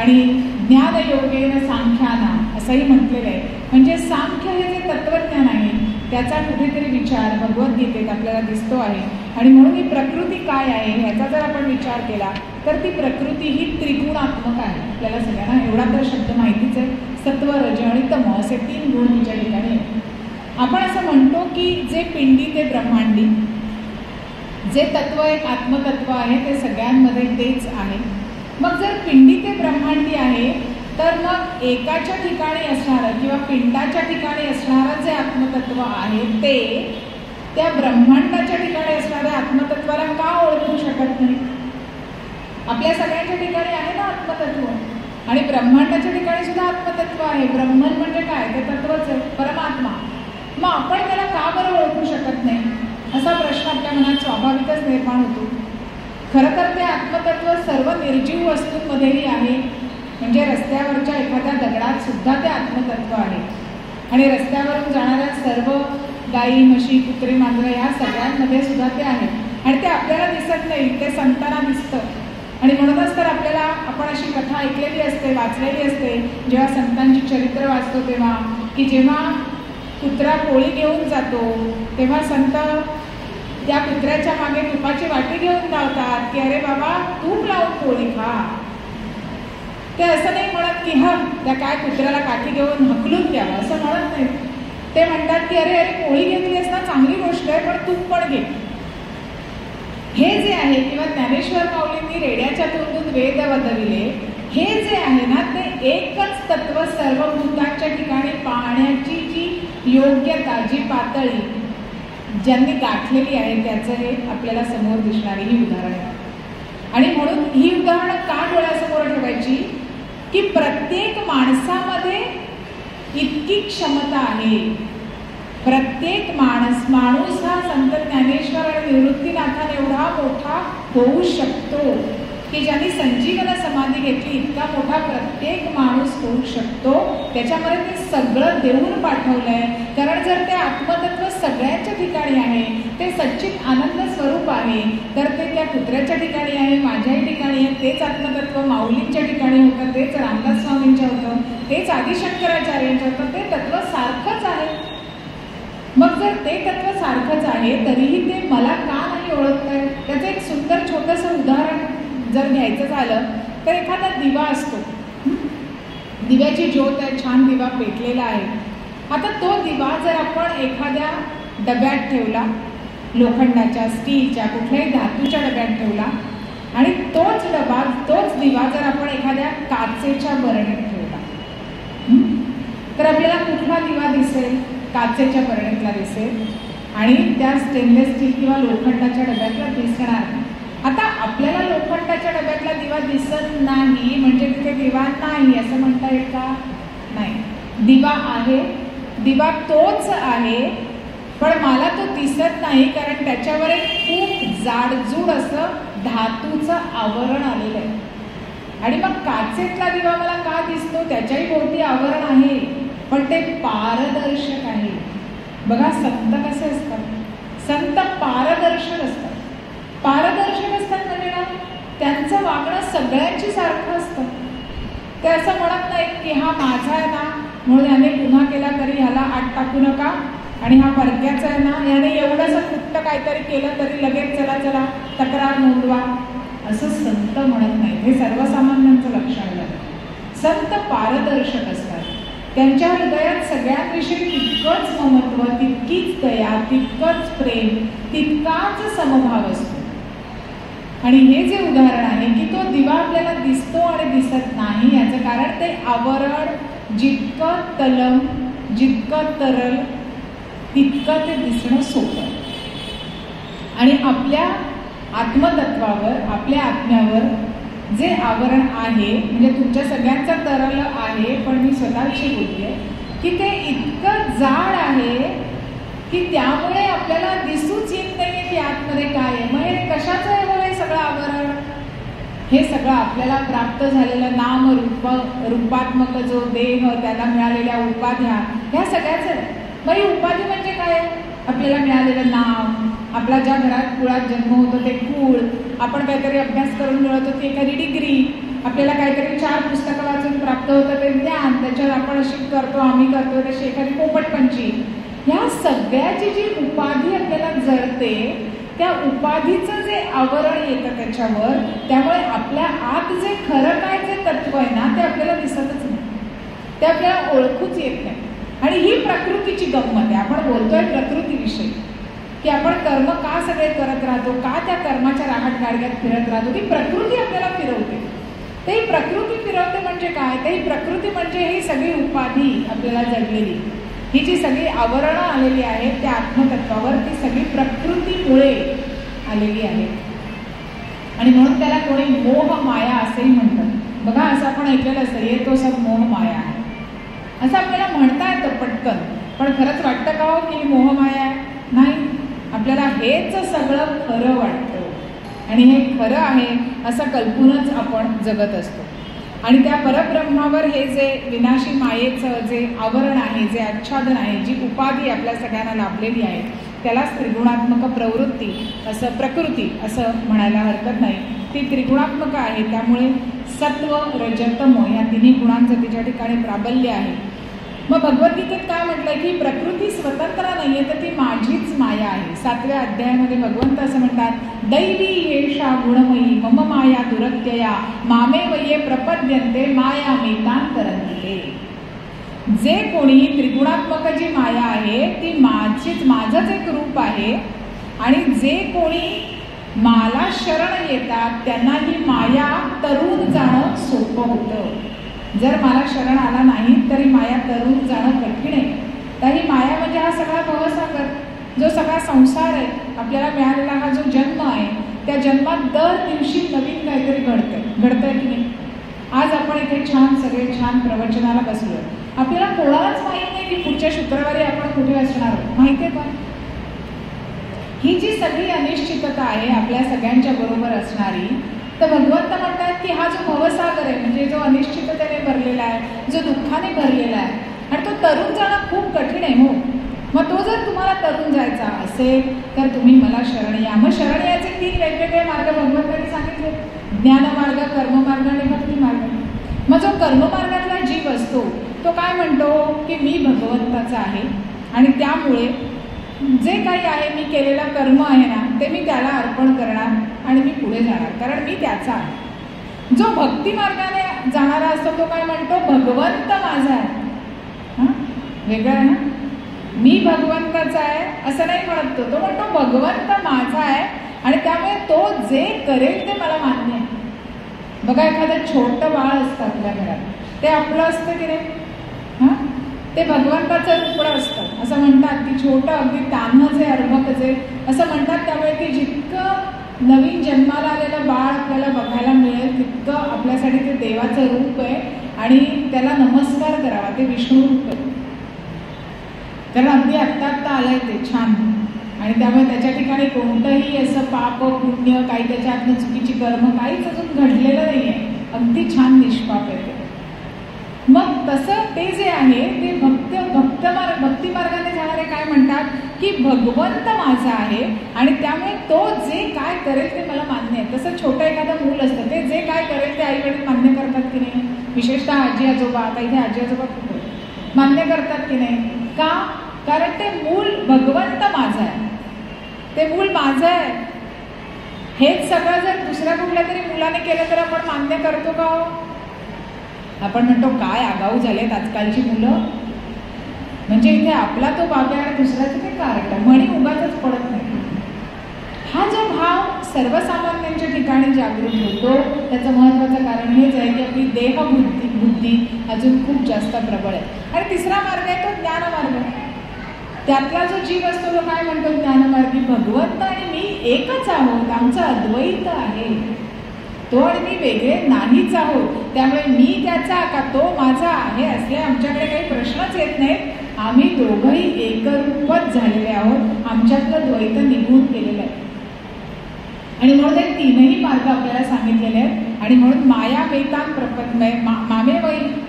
आणि ज्ञानयोगेन सांख्याना असंही म्हटलेलं आहे. म्हणजे सांख्य हे जे तत्वज्ञान आहे त्याचा कुठेतरी विचार भगवद्गीतेत आपल्याला दिसतो आहे. आणि म्हणून ही प्रकृती काय आहे ह्याचा जर आपण विचार केला तर ती प्रकृती ही त्रिगुणात्मक आहे. आपल्याला सगळ्यांना एवढा तर शब्द माहितीच आहे, सत्व, रज आणि तम असे 3 गुण तिच्या ठिकाणी. आपण असं म्हणतो की जे पिंडी ते ब्रह्मांडी, जे तत्व एक आत्मतत्व आहे ते सगळ्यांमध्ये तेच आहे. मग जर पिंडी ते ब्रह्मांडी आहे तर मग एकाच्या ठिकाणी असणारं किंवा पिंडाच्या ठिकाणी असणारं जे आत्मतत्व आहे ते त्या ब्रह्मांडाच्या ठिकाणी असणाऱ्या आत्मतत्वाला का ओळखू शकत नाही. आपल्या सगळ्यांच्या ठिकाणी आहे ना आत्मतत्व आणि ब्रह्मांडाच्या ठिकाणी सुद्धा आत्मतत्व आहे. ब्रह्मन म्हणजे काय, ते तत्वच आहे, परमात्मा. मग आपण त्याला का बरं ओळखू शकत नाही असा प्रश्न आपल्या मनात स्वाभाविकच निर्माण होतो. खरं तर ते आत्मतत्व सर्व निर्जीव वस्तूंमध्येही आहे. म्हणजे रस्त्यावरच्या एखाद्या दगडात सुद्धा ते आत्मतत्व आहे आणि रस्त्यावरून जाणाऱ्या सर्व गाई, म्हशी, कुत्रे, मांजरं ह्या सगळ्यांमध्ये सुद्धा ते आहे. आणि ते आपल्याला दिसत नाही, ते संतांना दिसतं. आणि म्हणूनच तर आपल्याला आपण अशी कथा ऐकलेली असते, वाचलेली असते जेव्हा संतांची चरित्र वाचतो तेव्हा, की जेव्हा कुत्रा पोळी घेऊन जातो तेव्हा संत त्या कुत्र्याच्या मागे तुपाची वाटी घेऊन लावतात की अरे बाबा तूप लावून पोळी खा. ते असं नाही म्हणत की हा त्या काय कुत्र्याला काठी घेऊन हकलून द्यावं, असं म्हणत नाही. ते म्हणतात की अरे अरे पोळी घेतलीस ना, चांगली गोष्ट आहे, पण तूप पण घे. हे जे आहे किंवा ज्ञानेश्वर माऊलींनी रेड्याच्या तोंडून वेद वदविले हे जे आहे ना ते एकच तत्व सर्वभूतांच्या ठिकाणी पाहण्याची जी योग्यता, जी पातळी ज्यांनी गाठलेली आहे त्याचं हे आपल्याला समोर दिसणारी ही उदाहरणं आहे. आणि म्हणून ही उदाहरणं का डोळ्यासमोर ठेवायची की प्रत्येक माणसामध्ये इतकी क्षमता आहे. प्रत्येक माणूस हा संत ज्ञानेश्वर आणि निवृत्तीनाथाने एवढा मोठा होऊ शकतो की ज्यांनी संजीवन समाधी घेतली इतका मोठा प्रत्येक माणूस होऊ शकतो. त्याच्यामध्ये ते सगळं देऊन पाठवलंय. कारण जर ते आत्मतत्व सगळ्यांच्या ठिकाणी आहे, ते सच्चित आनंद स्वरूप आहे, तर ते त्या कुत्र्याच्या ठिकाणी आहे, माझ्याही ठिकाणी आहे. तेच आत्मतत्व माऊलींच्या ठिकाणी होतं, तेच रामदास स्वामींच्या होतं, तेच आदिशंकराचार्यांच्या होतं. ते तत्व सारखंच आहे. मग जर ते तत्व सारखंच आहे तरीही ते मला का नाही ओळखतंय. त्याचं एक सुंदर छोटंसं उदाहरण जर घ्यायचं झालं तर एखादा दिवा असतो, दिव्याची ज्योत आहे, छान दिवा पेटलेला आहे. आता तो दिवा जर आपण एखाद्या डब्यात ठेवला, लोखंडाच्या, स्टीलच्या, कुठल्याही धातूच्या डब्यात ठेवला आणि तोच दिवा जर आपण एखाद्या काचेच्या बरणीत ठेवला तर आपल्याला कुठला दिवा दिसेल, काचेच्या बरणीतला दिसेल आणि त्या स्टेनलेस स्टील किंवा लोखंडाच्या डब्यातला दिसणार नाही. आता आपल्याला लोखंडाच्या डब्यातला दिवा दिसत नाही म्हणजे तिथे दिवा नाही असं म्हणता येईल का? नाही, दिवा आहे, दिवा तोच आहे, पण मला तो दिसत नाही कारण त्याच्यावर एक खूप जाडजूड असं धातूचं आवरण आलेलं आहे. आणि मग काचेतला दिवा मला का दिसतो? त्याच्याही भोवती आवरण आहे पण ते पारदर्शक आहे. बघा संत कसे असतात, संत पारदर्शक असतात. पारदर्शक असतात म्हणजे ना त्यांचं वागणं सगळ्यांची सारखं असतं. ते असं म्हणत नाहीत की हा माझा आहे ना म्हणून याने गुन्हा केला तरी ह्याला आत टाकू नका, आणि हा परक्याचा आहे ना याने एवढंसं कृत्य काहीतरी केलं तरी लगेच चला चला तक्रार नोंदवा, असं संत म्हणत नाही. हे सर्वसामान्यांचं लक्षण झालं. संत पारदर्शक असतात. त्यांच्या हृदयात सगळ्यांविषयी तितकंच ममत्व, तितकीच दया, तितकंच प्रेम, तितकाच समभाव असतो. आणि हे जे उदाहरण आहे की तो दिवा आपल्याला दिसतो आणि दिसत नाही, याचं कारण ते आवरण जितकं तलम, जितकं तरल, तितकं ते दिसणं सोपं. आणि आपल्या आत्मतत्वावर, आपल्या आत्म्यावर जे आवरण आहे, म्हणजे तुमच्या सगळ्यांचं तरल आहे, पण मी स्वतःशी बोलते की ते इतकं जाड आहे की त्यामुळे आपल्याला दिसूच येत नाही की आतमध्ये काय आहे. मग हे कशाचं आहे बरं हे सगळं आवरण? हे सगळं आपल्याला प्राप्त झालेलं नाम रूपात्मक जो देह, त्याला मिळालेल्या उपाध्या, ह्या सगळ्याच आहे. मग ही उपाधी म्हणजे काय? आपल्याला मिळालेलं नाव, आपला ज्या घरात कुळात जन्म होतो ते कुळ, आपण काहीतरी अभ्यास करून मिळवतो ती एखादी डिग्री, आपल्याला काहीतरी 4 पुस्तकं वाचून प्राप्त होतं ते ज्ञान, त्याच्यावर आपण अशी करतो, आम्ही करतो तशी एखादी पोपटपंची. ह्या सगळ्याची जी उपाधी आपल्याला जळते, त्या उपाधीचं जे आवरण येतं त्याच्यावर, त्यामुळे आपल्या आत जे खरं काय जे तत्व आहे ना ते आपल्याला दिसतच नाही, ते आपल्याला ओळखूच येत नाही. आणि ही प्रकृतीची गंमत आहे. आपण बोलतोय प्रकृतीविषयी की आपण कर्म का सगळे करत राहतो, का त्या कर्माच्या राहट गाडग्यात फिरत राहतो, ती प्रकृती आपल्याला फिरवते. ते ही प्रकृती फिरवते म्हणजे काय? ते ही प्रकृती म्हणजे ही सगळी उपाधी आपल्याला जडलेली, ही जी सगळी आवरणं आलेली आहेत त्या आत्मतत्वावर, ती सगळी प्रकृतीमुळे आलेली आहे. आणि म्हणून त्याला कोणी मोह माया असेही म्हणतात. बघा, असं आपण ऐकलेलं असतं, ये तो सब मोह माया आहे, असं आपल्याला म्हणता येतं पटकन, पण खरंच वाटतं का हो की मोह माया आहे? नाही. आपल्याला हेच सगळं खरं वाटतं आणि हे खरं आहे असं कल्पूनच आपण जगत असतो. आणि त्या परब्रह्मावर हे जे विनाशी मायेचं जे आवरण आहे, जे आच्छादन आहे, जी उपाधी आपल्या सगळ्यांना लाभलेली आहे, त्यालाच त्रिगुणात्मक प्रवृत्ती असं, प्रकृती असं म्हणायला हरकत नाही. ती त्रिगुणात्मक आहे, त्यामुळे सत्व रजतम या तिन्ही गुणांचं तिच्या ठिकाणी प्राबल्य आहे. मग भगवद्गीतेत काय म्हटलंय की प्रकृती स्वतंत्र नाहीये, तर ती माझीच माया आहे. 7व्या अध्यायामध्ये भगवंत असं म्हणतात, दैवी येषा गुणमयी मम माया दुरत्यया मामेव ये प्रपद्यन्ते माया मेतांतरन्ते. जे कोणी त्रिगुणात्मक जी माया आहे ती माझंच एक रूप आहे, आणि जे कोणी मला शरण येतात त्यांना ही माया तरुण जाणं सोपं होतं. जर मला शरण आला नाही तरी माया तरुण जाणं कठीण आहे. तर ही माया म्हणजे हा सगळा भवसागर, जो सगळा संसार आहे, आपल्याला मिळालेला हा जो जन्म आहे, त्या जन्मात दर दिवशी नवीन काहीतरी घडतंय की नाही. आज आपण इथे सगळे छान प्रवचनाला बसलो, आपल्याला कोणालाच माहीत नाही की पुढच्या शुक्रवारी आपण कुठे असणार आहोत, माहिती आहे का? ही जी सगळी अनिश्चितता आहे आपल्या सगळ्यांच्या बरोबर असणारी, तर भगवंत म्हणतात की हा जो भवसागर आहे, म्हणजे जो अनिश्चिततेने भरलेला आहे, जो दुःखाने भरलेला आहे, आणि तो तरुण जाणं खूप कठीण आहे. हो, मग तो जर तुम्हाला तरुण जायचा असेल तर तुम्ही मला शरण या. मग शरण याचे 3 वेगवेगळे मार्ग भगवंतांनी सांगितले, ज्ञानमार्ग, कर्ममार्ग आणि भक्ती मार्ग. मग जो कर्ममार्गातला जीव असतो तो काय म्हणतो की मी भगवंताचा आहे, आणि त्यामुळे जे काही आहे मी केलेलं कर्म आहे ना ते मी त्याला अर्पण करणार आणि मी पुढे जाणार, कारण मी त्याचा आहे. जो भक्ती मार्गाने जाणारा असतो तो काय म्हणतो, भगवंत माझा आहे. वेगळं आहे ना, मी भगवंताचा आहे असं नाही म्हणत तो म्हणतो भगवंत माझा आहे, आणि त्यामुळे तो जे करेल ते मला मान्य आहे. बघा, एखादं छोटं बाळ असतं आपल्या घरात, ते आपलं असतं की नाही, ते भगवंताचं रुपडं असतं. असं म्हणतात की छोटं अगदी तान्हं जे अर्भक जे असं म्हणतात. त्यामुळे की जितकं नवीन जन्माला आलेलं बाळ आपल्याला बघायला मिळेल तितकं आपल्यासाठी ते देवाचं रूप आहे, आणि त्याला नमस्कार करावा, ते विष्णू रूप आहे. कारण अगदी आत्ता आलंय ते छान, आणि त्यामुळे त्याच्या ठिकाणी कोणतंही असं पाप पुण्य काही त्याच्यातनं चुकीची कर्म काहीच अजून घडलेलं नाही आहे, अगदी छान निष्पाप आहे ते. मग तसं ते जे आहे ते भक्ती मार्गाने जाणारे काय म्हणतात की भगवंत माझा आहे, आणि त्यामुळे तो जे काय करेल ते मला मान्य आहे. तसं छोटं एखादं मूल असतं, ते जे काय करेल ते आई वडील मान्य करतात की नाही, विशेषतः आजी आजोबा, आता इथे आजी आजोबा खूप आहे, मान्य करतात की नाही? का? कारण ते मूल भगवंत माझं आहे, ते मूल माझं आहे. हेच सगळं जर दुसऱ्या कुठल्या तरी मुलाने केलं तर आपण मान्य करतो का? आपण म्हणतो काय आगाऊ झालेत आजकालची मुलं, म्हणजे इथे आपला तो बाबा आणि दुसऱ्याचं ते कारण म्हणी उगाचच पडत नाही. हा जो भाव सर्वसामान्यांच्या ठिकाणी जागृत होतो त्याचं महत्त्वाचं कारण हेच आहे की आपली बुद्धी अजून खूप जास्त प्रबळ आहे. आणि तिसरा मार्ग आहे तो ज्ञानमार्ग. त्यातला जो जीव असतो तो काय म्हणतो ज्ञानमार्गी, भगवंत आणि मी एकच आहोत, आमचं अद्वैत आहे, तो आणि मी वेगळे नाहीच आहोत, त्यामुळे मी त्याचा का तो माझा आहे असले आमच्याकडे काही प्रश्नच येत नाहीत. आम्ही दोघंही एकरूपच झालेले आहोत, आमच्यातलं द्वैत निघून गेलेलं आहे. आणि म्हणून हे तीनही मार्ग आपल्याला सांगितलेले आहेत. आणि म्हणून माया मेतान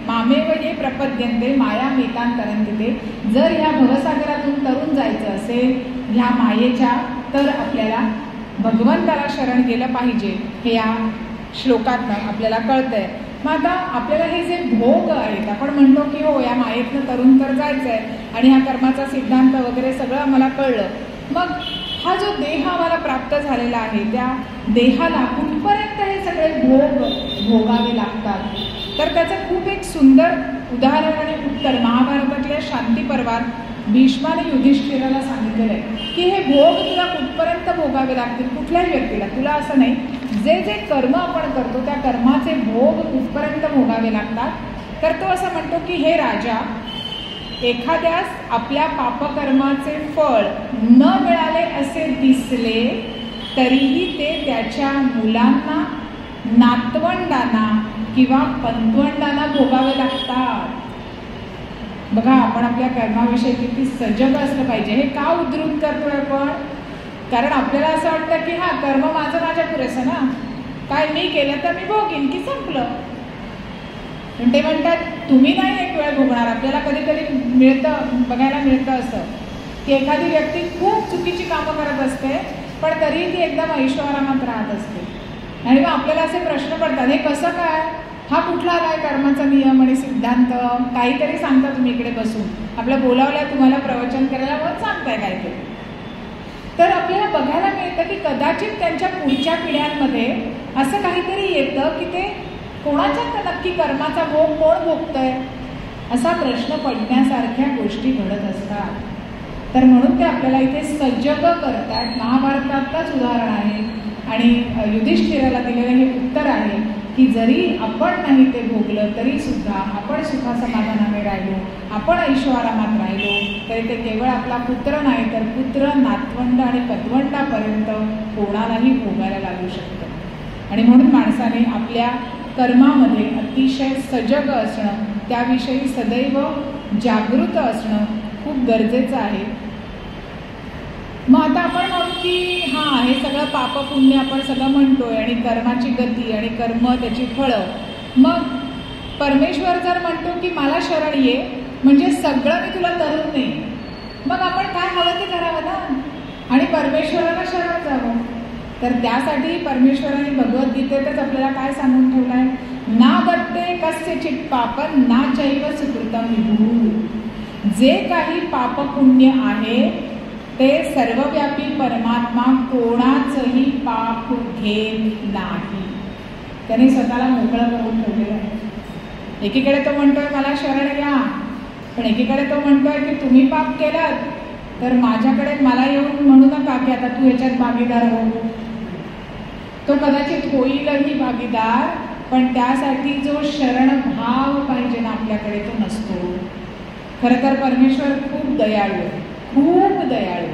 मामेव ये प्रपद्यन्ते माया मेतान तरंगते. जर ह्या भवसागरातून तरुण जायचं असेल ह्या मायेच्या, तर आपल्याला भगवंताला शरण गेलं पाहिजे, हे या श्लोकातनं आपल्याला कळतंय. मग आता आपल्याला हे जे भोग आहेत, आपण म्हणतो की हो या मायेतनं तरुण तर जायचं आहे आणि ह्या कर्माचा सिद्धांत वगैरे सगळं मला कळलं. मग हा जो देह आम्हाला प्राप्त झालेला आहे त्या देहाला कुठपर्यंत हे सगळे भोगावे लागतात, तर त्याचं खूप एक सुंदर उदाहरण आणि उत्तर महाभारतातल्या शांती पर्वात भीष्माने युधिष्ठिराला सांगितलेलं आहे की हे भोग तुला कुठपर्यंत भोगावे लागतील, कुठल्याही व्यक्तीला, तुला असं नाही, जे जे कर्म आपण करतो त्या कर्माचे भोग कुठपर्यंत भोगावे लागतात. तर तो असं म्हणतो की हे राजा, एखाद्यास आपल्या पापकर्माचे फळ न मिळाले असे दिसले तरीही ते त्याच्या मुलांना, नातवंडांना किंवा पंतवंडांना भोगावे लागतात. बघा, आपण आपल्या कर्माविषयी किती सजग असलं पाहिजे. हे का उद्धृत करतोय आपण? कारण आपल्याला असं वाटतं की हा कर्म माझं माझ्या पुरेसं ना, काय मी केलं तर मी भोगीन की संपलं. पण ते म्हणतात तुम्ही नाही एक वेळ भोगणार. आपल्याला कधी कधी बघायला मिळतं असं की एखादी व्यक्ती खूप चुकीची कामं करत असते पण तरीही ती एकदम ऐश्वर्यात राहत असते. आणि मग आपल्याला असे प्रश्न पडतात, हे कसं काय, हा कुठला आलाय कर्माचा नियम आणि सिद्धांत, काहीतरी सांगता तुम्ही इकडे बसून, आपलं बोलावलंय तुम्हाला प्रवचन करायला, मग सांगताय काहीतरी. तर आपल्याला बघायला मिळतं की कदाचित त्यांच्या पुढच्या पिढ्यांमध्ये असं काहीतरी येतं की ते कोणाच्या नक्की कर्माचा भोग कोण भोगतंय असा प्रश्न पडण्यासारख्या गोष्टी घडत असतात. तर म्हणून ते आपल्याला इथे सजग करतात. महाभारतातलंच उदाहरण आहे आणि युधिष्ठिराला दिलेलं हे उत्तर आहे की जरी आपण नाही ते भोगलं तरी सुद्धा आपण सुखासमाधानाने राहिलो, आपण ऐश्वर्यात राहिलो तरी ते केवळ आपला पुत्र नाही तर पुत्र, नातवंड आणि पतवंडापर्यंत कोणालाही भोगायला लागू शकतं. आणि म्हणून माणसाने आपल्या कर्मामध्ये अतिशय सजग असणं, त्याविषयी सदैव जागृत असणं खूप गरजेचं आहे. मग आता आपण म्हणू की हां, हे सगळं पापपुण्य आपण सगळं म्हणतोय आणि कर्माची गती आणि कर्म त्याची फळं. मग परमेश्वर जर म्हणतो की मला शरण ये म्हणजे सगळं मी तुला तरून नाही, मग आपण काय हवं ते करावं ना आणि परमेश्वराला शरण जावं. तर त्यासाठी परमेश्वराने भगवद्गीतेतच आपल्याला काय सांगून ठेवलं आहे, ना दत्ते कस्यचित् पापं ना चैव सुकृतं विभुः. जे काही पापपुण्य आहे ते सर्वव्यापी परमात्मा कोणाचंही पाप घेत नाही. त्याने स्वतःला मोकळं करून ठेवलेलं आहे. एकीकडे तो म्हणतोय मला शरण घ्या, पण एकीकडे तो म्हणतोय की तुम्ही पाप केलात तर माझ्याकडे मला येऊन म्हणू नका की आता तू ह्याच्यात भागीदार हो. तो कदाचित होईलही भागीदार, पण त्यासाठी जो शरण भाव पाहिजे ना आपल्याकडे तो नसतो. खरं तर परमेश्वर खूप दयाळू आहे, खूप दयाळू.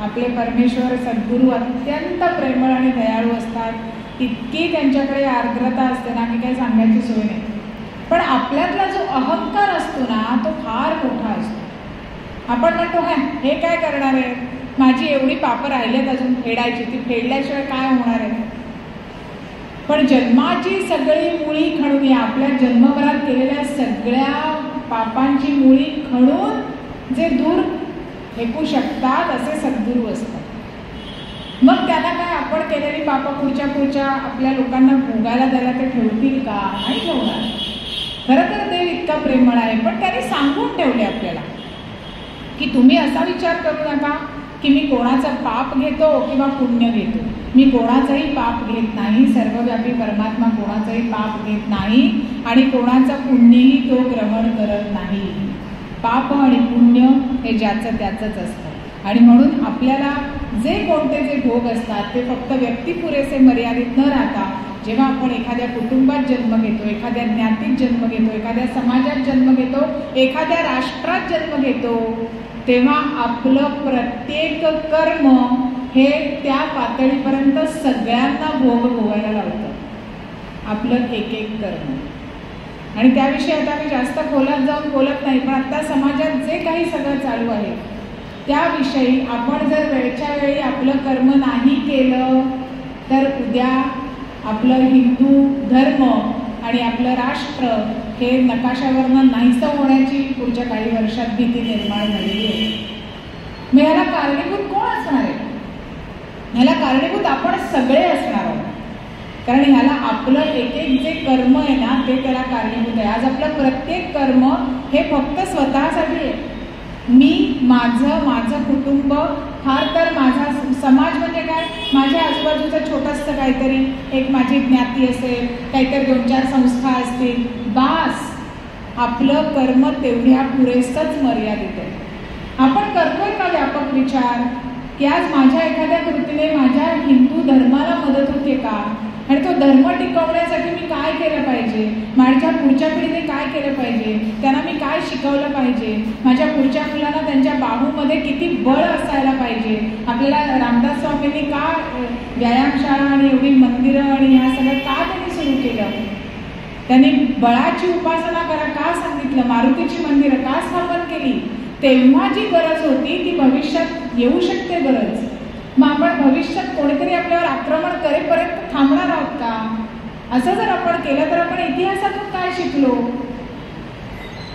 आपले परमेश्वर सद्गुरू अत्यंत प्रेमळ आणि दयाळू असतात. इतकी त्यांच्याकडे आर्द्रता असते ना की काही सांगायची सोय नाही. पण आपल्यातला जो अहंकार असतो ना तो फार मोठा असतो. आपण म्हणतो हे काय करणार आहे, माझी एवढी पापं राहिलेत अजून फेडायची, ती फेडल्याशिवाय काय होणार आहे. पण जन्माची सगळी मुळी खणून, या आपल्या जन्मभरात केलेल्या सगळ्या पापांची मुळी खणून जे दूर फेकू शकतात असे सद्गुरू असतात. मग त्याला काय आपण केलेली पापं पुढच्या आपल्या लोकांना भोगायला द्यायला ते ठेवतील का? नाही ठेवणार. खरं तर देव इतका प्रेमळ आहे, पण त्याने सांगून ठेवले आपल्याला की तुम्ही असा विचार करू नका की मी कोणाचं पाप घेतो किंवा पुण्य घेतो. मी कोणाचंही पाप घेत नाही. सर्वव्यापी परमात्मा कोणाचंही पाप घेत नाही आणि कोणाचं पुण्यही तो ग्रहण करत नाही. पाप आणि पुण्य हे ज्याचं त्याचंच असतं आणि म्हणून आपल्याला जे कोणते जे भोग असतात ते फक्त व्यक्तिपुरेसे मर्यादित न राहता जेव्हा आपण एखाद्या कुटुंबात जन्म घेतो, एखाद्या ज्ञातीत जन्म घेतो, एखाद्या समाजात जन्म घेतो, एखाद्या राष्ट्रात जन्म घेतो, तेव्हा आपलं प्रत्येक कर्म हे त्या पातळीपर्यंत सगळ्यांना भोग भोगायला लावतं. आपलं एक एक कर्म. आणि त्याविषयी आता मी जास्त खोलात जाऊन बोलत नाही, पण आता समाजात जे काही सगळं चालू आहे त्याविषयी आपण जर वेळच्या वेळी आपलं कर्म नाही केलं तर उद्या आपलं हिंदू धर्म आणि आपलं राष्ट्र हे नकाशावरनं नाहीसं होण्याची पुढच्या काही वर्षात भीती निर्माण झालेली आहे. मग ह्याला कारणीभूत कोण असणार आहे? ह्याला कारणीभूत आपण सगळे असणार आहोत. कारण ह्याला आपलं एक एक जे कर्म आहे ना ते त्याला कारणीभूत आहे. आज आपलं प्रत्येक कर्म हे फक्त स्वतःसाठी आहे. मी, माझं कुटुंब, फार तर माझा समाज म्हणजे काय, माझ्या आजूबाजूचं छोटंसं काहीतरी, एक माझी ज्ञाती असेल, काहीतरी 2-4 संस्था असतील, बास. आपलं कर्म तेवढ्या पुरेसंच मर्यादित आहे. आपण करतोय का व्यापक विचार की आज माझ्या एखाद्या कृतीने माझ्या हिंदू धर्माला मदत होते का, आणि तो धर्म टिकवण्यासाठी मी काय केलं पाहिजे, माझ्या पुढच्या पिढीने काय केलं पाहिजे, त्यांना मी काय शिकवलं पाहिजे, माझ्या पुढच्या मुलांना त्यांच्या बाहूमध्ये किती बळ असायला पाहिजे. आपल्याला रामदास स्वामींनी का व्यायामशाळा आणि एवढी मंदिरं आणि ह्या सगळं का त्यांनी सुरू केलं, त्यांनी बळाची उपासना करा का सांगितलं, मारुतीची मंदिरं का स्थापन केली. तेव्हा जी गरज होती ती भविष्यात येऊ शकते गरज. मग आपण भविष्यात कोणीतरी आपल्यावर आक्रमण करेपर्यंत थांबणार आहोत का? असं जर आपण केलं तर आपण इतिहासातून काय शिकलो,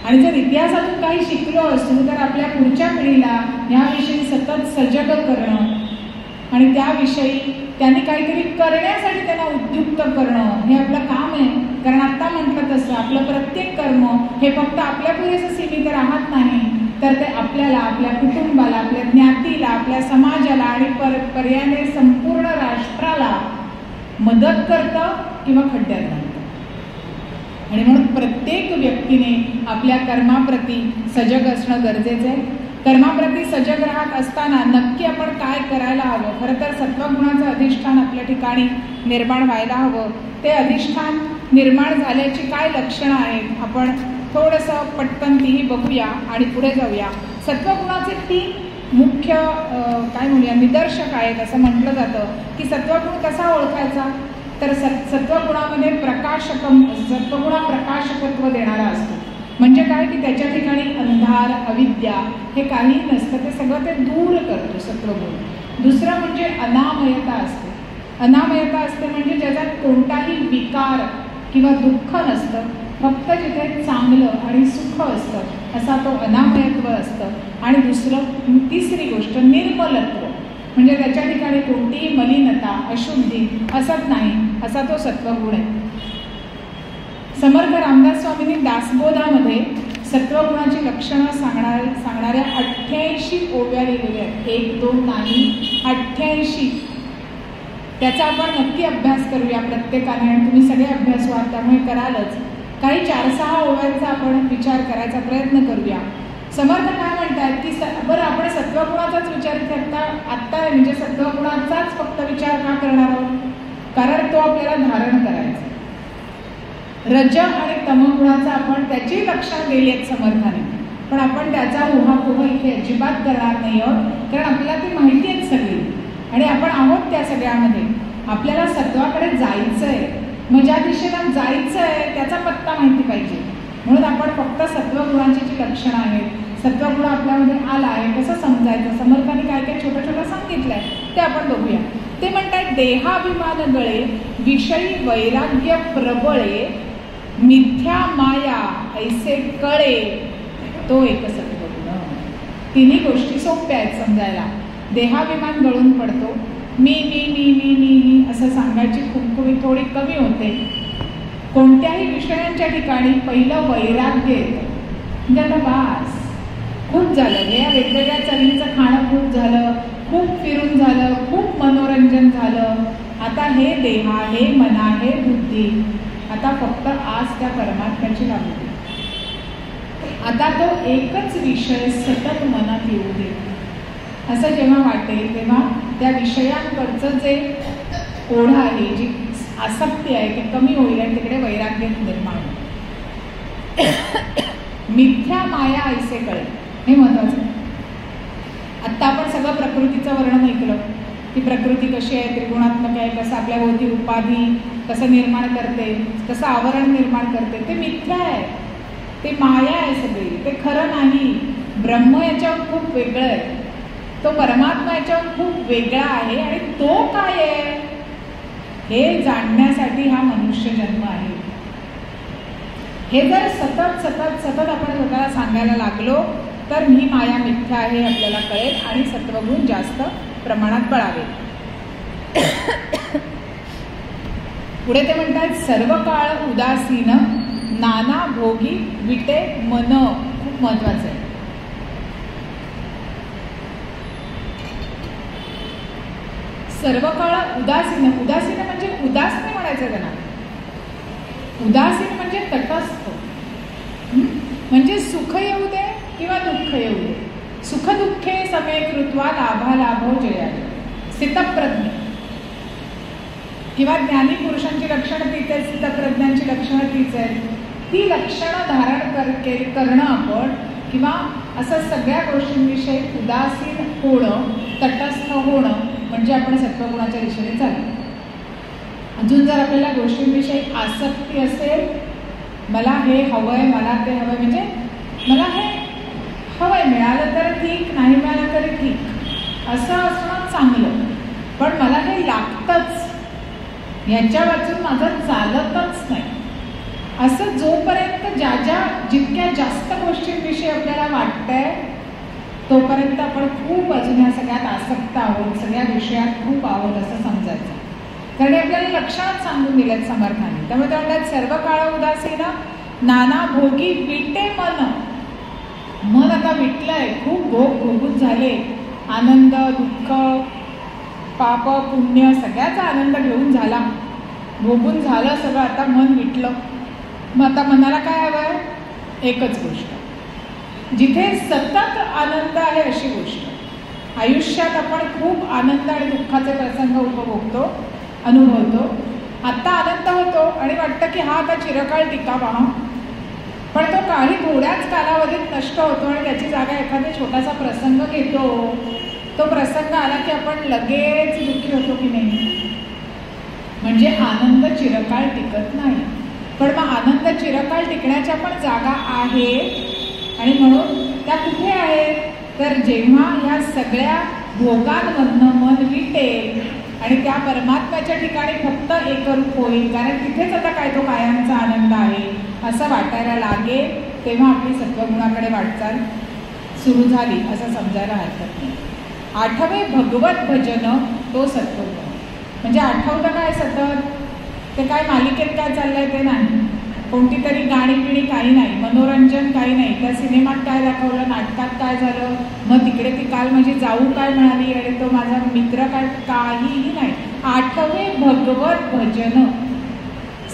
आणि जर इतिहासातून काही शिकलो असू तर आपल्या पुढच्या पिढीला ह्याविषयी सतत सजग करणं आणि त्याविषयी त्यांनी काहीतरी करण्यासाठी त्यांना उद्युक्त करणं हे आपलं काम आहे. कारण आत्ता म्हटलं तसं आपलं प्रत्येक कर्म हे फक्त आपल्या पुरेसं सीमित राहत नाही, तर ते आपल्याला, आपल्या कुटुंबाला, आपल्या ज्ञातीला, आपल्या समाजाला आणि पर्यायाने संपूर्ण राष्ट्राला मदत करतं किंवा खड्ड्यात घालतं. आणि म्हणून प्रत्येक व्यक्तीने आपल्या कर्माप्रती सजग असणं गरजेचं आहे. कर्माप्रती सजग राहत असताना नक्की आपण काय करायला हवं. खरं तर सत्वगुणाचं अधिष्ठान आपल्या ठिकाणी निर्माण व्हायला हवं. ते अधिष्ठान निर्माण झाल्याची काय लक्षणं आहेत आपण थोडंसं पटकन तीही बघूया आणि पुढे जाऊया. सत्वगुणाचे 3 मुख्य काय म्हणूया निदर्शक आहेत. असं म्हटलं जातं की सत्वगुण कसा ओळखायचा, तर सत्वगुणामध्ये सत्वगुणा प्रकाशकत्व देणारा असतो. म्हणजे काय की त्याच्या ठिकाणी अंधार, अविद्या हे काही नसतं, ते सगळं ते दूर करतो सत्वगुण. दुसरं म्हणजे अनामयता असते. अनामयता असते म्हणजे ज्याच्यात कोणताही विकार किंवा दुःख नसतं, फक्त जिथे चांगलं आणि सुख असतं असा तो अनामयत्व असतं. आणि तिसरी गोष्ट निर्मलत्व, म्हणजे त्याच्या ठिकाणी कोणतीही मलिनता, अशुद्धी असत नाही, असा तो सत्वगुण आहे. समर्थ रामदास स्वामींनी दासबोधामध्ये सत्वगुणाची लक्षणं सांगणाऱ्या 88 ओव्या लिहिलेल्या आहेत. 1-2 नाही, 88. त्याचा आपण नक्की अभ्यास करूया प्रत्येकाने, आणि तुम्ही सगळे अभ्यास व्हाल त्यामुळे करालच. काही 4-6 ओव्यांचा आपण विचार करायचा प्रयत्न करूया. समर्थ काय म्हणतात की बरं आपण सत्वगुणाचाच विचार करता आत्ता म्हणजे सत्वगुणाचाच फक्त विचार का करणार आहोत, कारण तो आपल्याला धारण करायचा. रज आणि तमगुणाचा आपण त्याची लक्षणं दिली आहेत समर्थाने, पण आपण त्याचा उहापोह इथे अजिबात करणार नाही आहोत, कारण आपल्याला ती माहिती आहेत सगळी आणि आपण आहोत त्या सगळ्यामध्ये. आपल्याला सत्वाकडे जायचं आहे, मग ज्या दिशेला जायचं आहे त्याचा पत्ता माहिती पाहिजे. म्हणून आपण फक्त सत्वगुणांची जी लक्षणं आहेत, सत्वगुण आपल्यामध्ये आला आहे कसं समजायचं, समर्थाने काय काय छोटं छोटं सांगितलं आहे ते आपण बघूया. ते म्हणतात देहाभिमान गळे, विषयी वैराग्य प्रबळे, मिथ्या माया ऐसे कळे, तो एक सत्वगुण. तिन्ही गोष्टी सोप्या आहेत समजायला. देहाभिमान गळून पडतो, मी मी मी मी मी मी असं सांगायची खुमखुमी थोडी कमी होते. कोणत्याही विषयांच्या ठिकाणी पहिलं वैराग्य येतं. म्हणजे आता बास, खूप झालं, हे वेगवेगळ्या चवीचं खाणं खूप झालं, खूप फिरून झालं, खूप मनोरंजन झालं, आता हे देहा, हे मना, हे बुद्धी, आता फक्त आज त्या परमात्म्याची लागू. आता तो एकच विषय सतत मनात येऊ दे, असं जेव्हा वाटेल तेव्हा त्या विषयांकडचं जे ओढ आहे, जी आसक्ती आहे, ती कमी होईल आणि तिकडे वैराग्य निर्माण होईल. मिथ्या माया ऐसे कळेल, हे महत्वाचं. आत्ता आपण सगळं प्रकृतीचं वर्णन ऐकलं की प्रकृती कशी आहे, त्रिगुणात्मक आहे, कसं आपल्या भोवती उपाधी कसं निर्माण करते, कसं आवरण निर्माण करते. ते मिथ्या आहे, ते माया आहे सगळी, ते खरं नाही. ब्रह्म याच्यावर खूप वेगळं आहे, तो परमात्मा याच्यावर खूप वेगळा आहे. आणि तो काय आहे हे जाणण्यासाठी हा मनुष्य जन्म आहे. हे जर सतत सतत सतत आपण स्वतःला सांगायला लागलो तर ही माया मिथ्या आहे हे आपल्याला कळेल आणि सत्वगुण जास्त प्रमाणात बळावे. पुढे ते म्हणतात सर्व काळ उदासीन नाना भोगी विटे मन. खूप महत्वाचं आहे. सर्व काळ उदासीन, उदासीन म्हणजे उदास नाही म्हणायचं त्यांना. उदासीन म्हणजे तटस्थ, म्हणजे सुख येऊ दे किंवा दुःख येऊ दे, सुख दुःखे समे कृत्वा लाभा लाभो जयाले. स्थितप्रज्ञ किंवा ज्ञानी पुरुषांची लक्षणं तीच आहेत, स्थितप्रज्ञांची लक्षणं तीच आहेत. ती लक्षणं धारण करणं आपण किंवा असं सगळ्या गोष्टींविषयी उदासीन होणं, तटस्थ होणं म्हणजे आपण सत्वगुणाच्या दिशेने चालू. अजून जर आपल्याला गोष्टींविषयी आसक्ती असेल, मला हे हवंय, मला ते हवंय, म्हणजे मला हे हवंय, मिळालं तर ठीक, नाही मिळालं तरी ठीक, असं असणं चांगलं, पण मला हे लागतंच, ह्याच्या वाचून माझं चालतच नाही, असं जोपर्यंत जितक्या जास्त गोष्टींविषयी आपल्याला वाटतंय तोपर्यंत आपण खूप अजून ह्या सगळ्यात आसक्त आहोत, सगळ्या विषयात खूप आहोत असं समजायचं. कारण आपल्याला लक्षात सांगून दिलेत समर्थाने. त्यामुळे ते म्हणतात सर्व काळ उदासीन नाना भोगी विटे मन. मन आता विटलंय, खूप भोग भोगून झाले, आनंद दुःख पाप पुण्य सगळ्याचा आनंद घेऊन झाला, भोगून झालं सगळं, आता मन विटलं. मग आता मनाला काय हवंय? एकच गोष्ट, जिथे सतत आनंद आहे अशी गोष्ट. आयुष्यात आपण खूप आनंद आणि दुःखाचे प्रसंग उपभोगतो, अनुभवतो. आत्ता आनंद होतो आणि वाटतं की हा आता चिरकाळ टिकावा, पण तो काही थोड्याच कालावधीत नष्ट होतो आणि त्याची जागा एखादा छोटासा प्रसंग घेतो. तो प्रसंग आला की आपण लगेच दुःखी होतो की नाही. म्हणजे आनंद चिरकाळ टिकत नाही. पण मग आनंद चिरकाळ टिकण्याच्या पण जागा आहे आणि म्हणून त्या कुठे आहेत तर जेव्हा ह्या सगळ्या भोगांमधनं मन विटेल आणि त्या परमात्म्याच्या ठिकाणी फक्त एकरूप होईल, कारण तिथेच आता काय तो कायमचा आनंद आहे असं वाटायला लागेल, तेव्हा आपली सत्वगुणाकडे वाटचाल सुरू झाली असं समजायला हरकत नाही. आठवे भगवत भजन तो सत्वगुण. म्हणजे आठवतं काय सतत, ते काय मालिकेत काय चाललंय ते नाही, कोणती तरी गाणी पिणी काही नाही, मनोरंजन काही नाही, त्या सिनेमात काय दाखवलं, नाटकात काय झालं, मग तिकडे ती काल माझी जाऊ काय म्हणाली आणि तो माझा मित्र काय, काहीही नाही. आठवे भगवत भजन.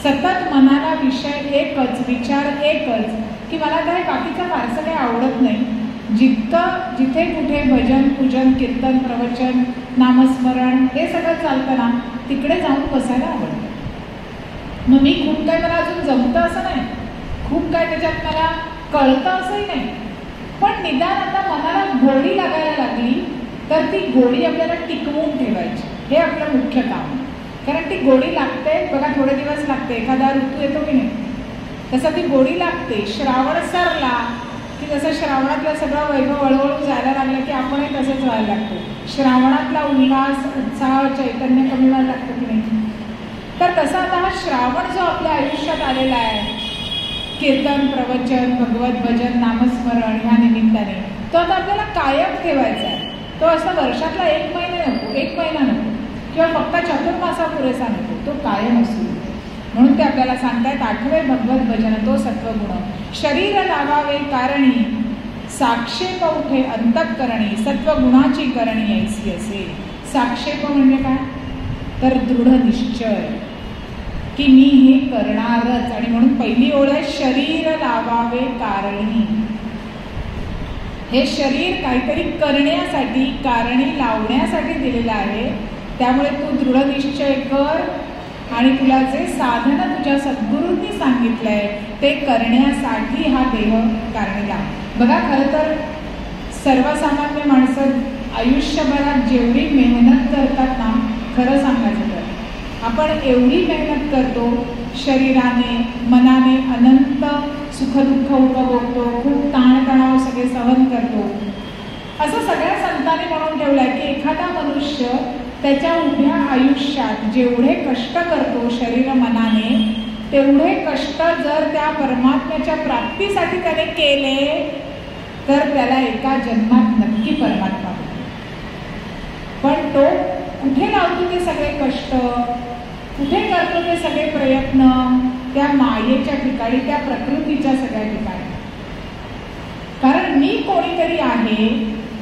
सतत मनाला विषय एकच, विचार एकच, की मला काय बाकीचं फारसं काही आवडत नाही. जिथे कुठे भजन पूजन कीर्तन प्रवचन नामस्मरण हे सगळं चालतं ना, तिकडे जाऊन बसायला आवडतं. मग मी खूप काय मला अजून जमतं असं नाही, खूप काय त्याच्यात मला कळतं असंही नाही, पण निदान आता मनाला गोडी लागायला लागली तर ती गोडी आपल्याला टिकवून ठेवायची, हे आपलं मुख्य काम. कारण ती गोडी लागते बघा, थोडे दिवस लागते, एखादा ऋतू येतो की नाही तसं ती गोडी लागते. श्रावण सरला की जसं श्रावणातलं सगळं वैभव हळूहळू जायला लागलं की आपणही तसंच व्हायला लागतो. श्रावणातला उल्हास उत्साह चैतन्य कमी व्हायला लागतं की नाही. तर तसा आता हा श्रावण जो आपल्या आयुष्यात आलेला आहे, कीर्तन प्रवचन भगवत भजन नामस्मरण ह्या निमित्ताने, तो आता आपल्याला कायम ठेवायचा आहे. तो असा वर्षातला एक महिना नको किंवा फक्त चतुर्मासा पुरेसा नको, तो कायम असू. म्हणून ते आपल्याला सांगतायत, आठवे भगवत भजन तो सत्वगुण. शरीर लावावे कारणी साक्षेप उठे अंतःकरणी, सत्वगुणाची करणी ऐसी असे. साक्षेप म्हणजे काय? तर दृढ निश्चय की मी हे करणारच. आणि म्हणून पहिली ओळ आहे, शरीर लावावे कारणी. हे शरीर काहीतरी करण्यासाठी, कारणी लावण्यासाठी दिलेलं आहे. त्यामुळे तू दृढ निश्चय कर आणि तुला जे साधन तुझ्या सद्गुरूंनी सांगितलंय ते करण्यासाठी हा देह कारणी लाव. बघा, खरं तर सर्वसामान्य माणसं आयुष्यभरात जेवढी मेहनत करतात ना, खरं सांगायचं तर आपण एवढी मेहनत करतो, शरीराने मनाने अनंत सुखदुःख उपभोगतो, खूप ताणतणाव सगळे सहन करतो. असं सगळ्या संतांनी म्हणून ठेवलं आहे की एखादा मनुष्य त्याच्या उभ्या आयुष्यात जेवढे कष्ट करतो शरीर मनाने, तेवढे कष्ट जर त्या परमात्म्याच्या प्राप्तीसाठी त्याने केले तर त्याला एका जन्मात नक्की परमात्मा भेटतो. पण तो कुठे लावतो ते सगळे कष्ट, कुठे करतो ते सगळे प्रयत्न? त्या मायेच्या ठिकाणी, त्या प्रकृतीच्या सगळ्या ठिकाणी. कारण मी कोणीतरी आहे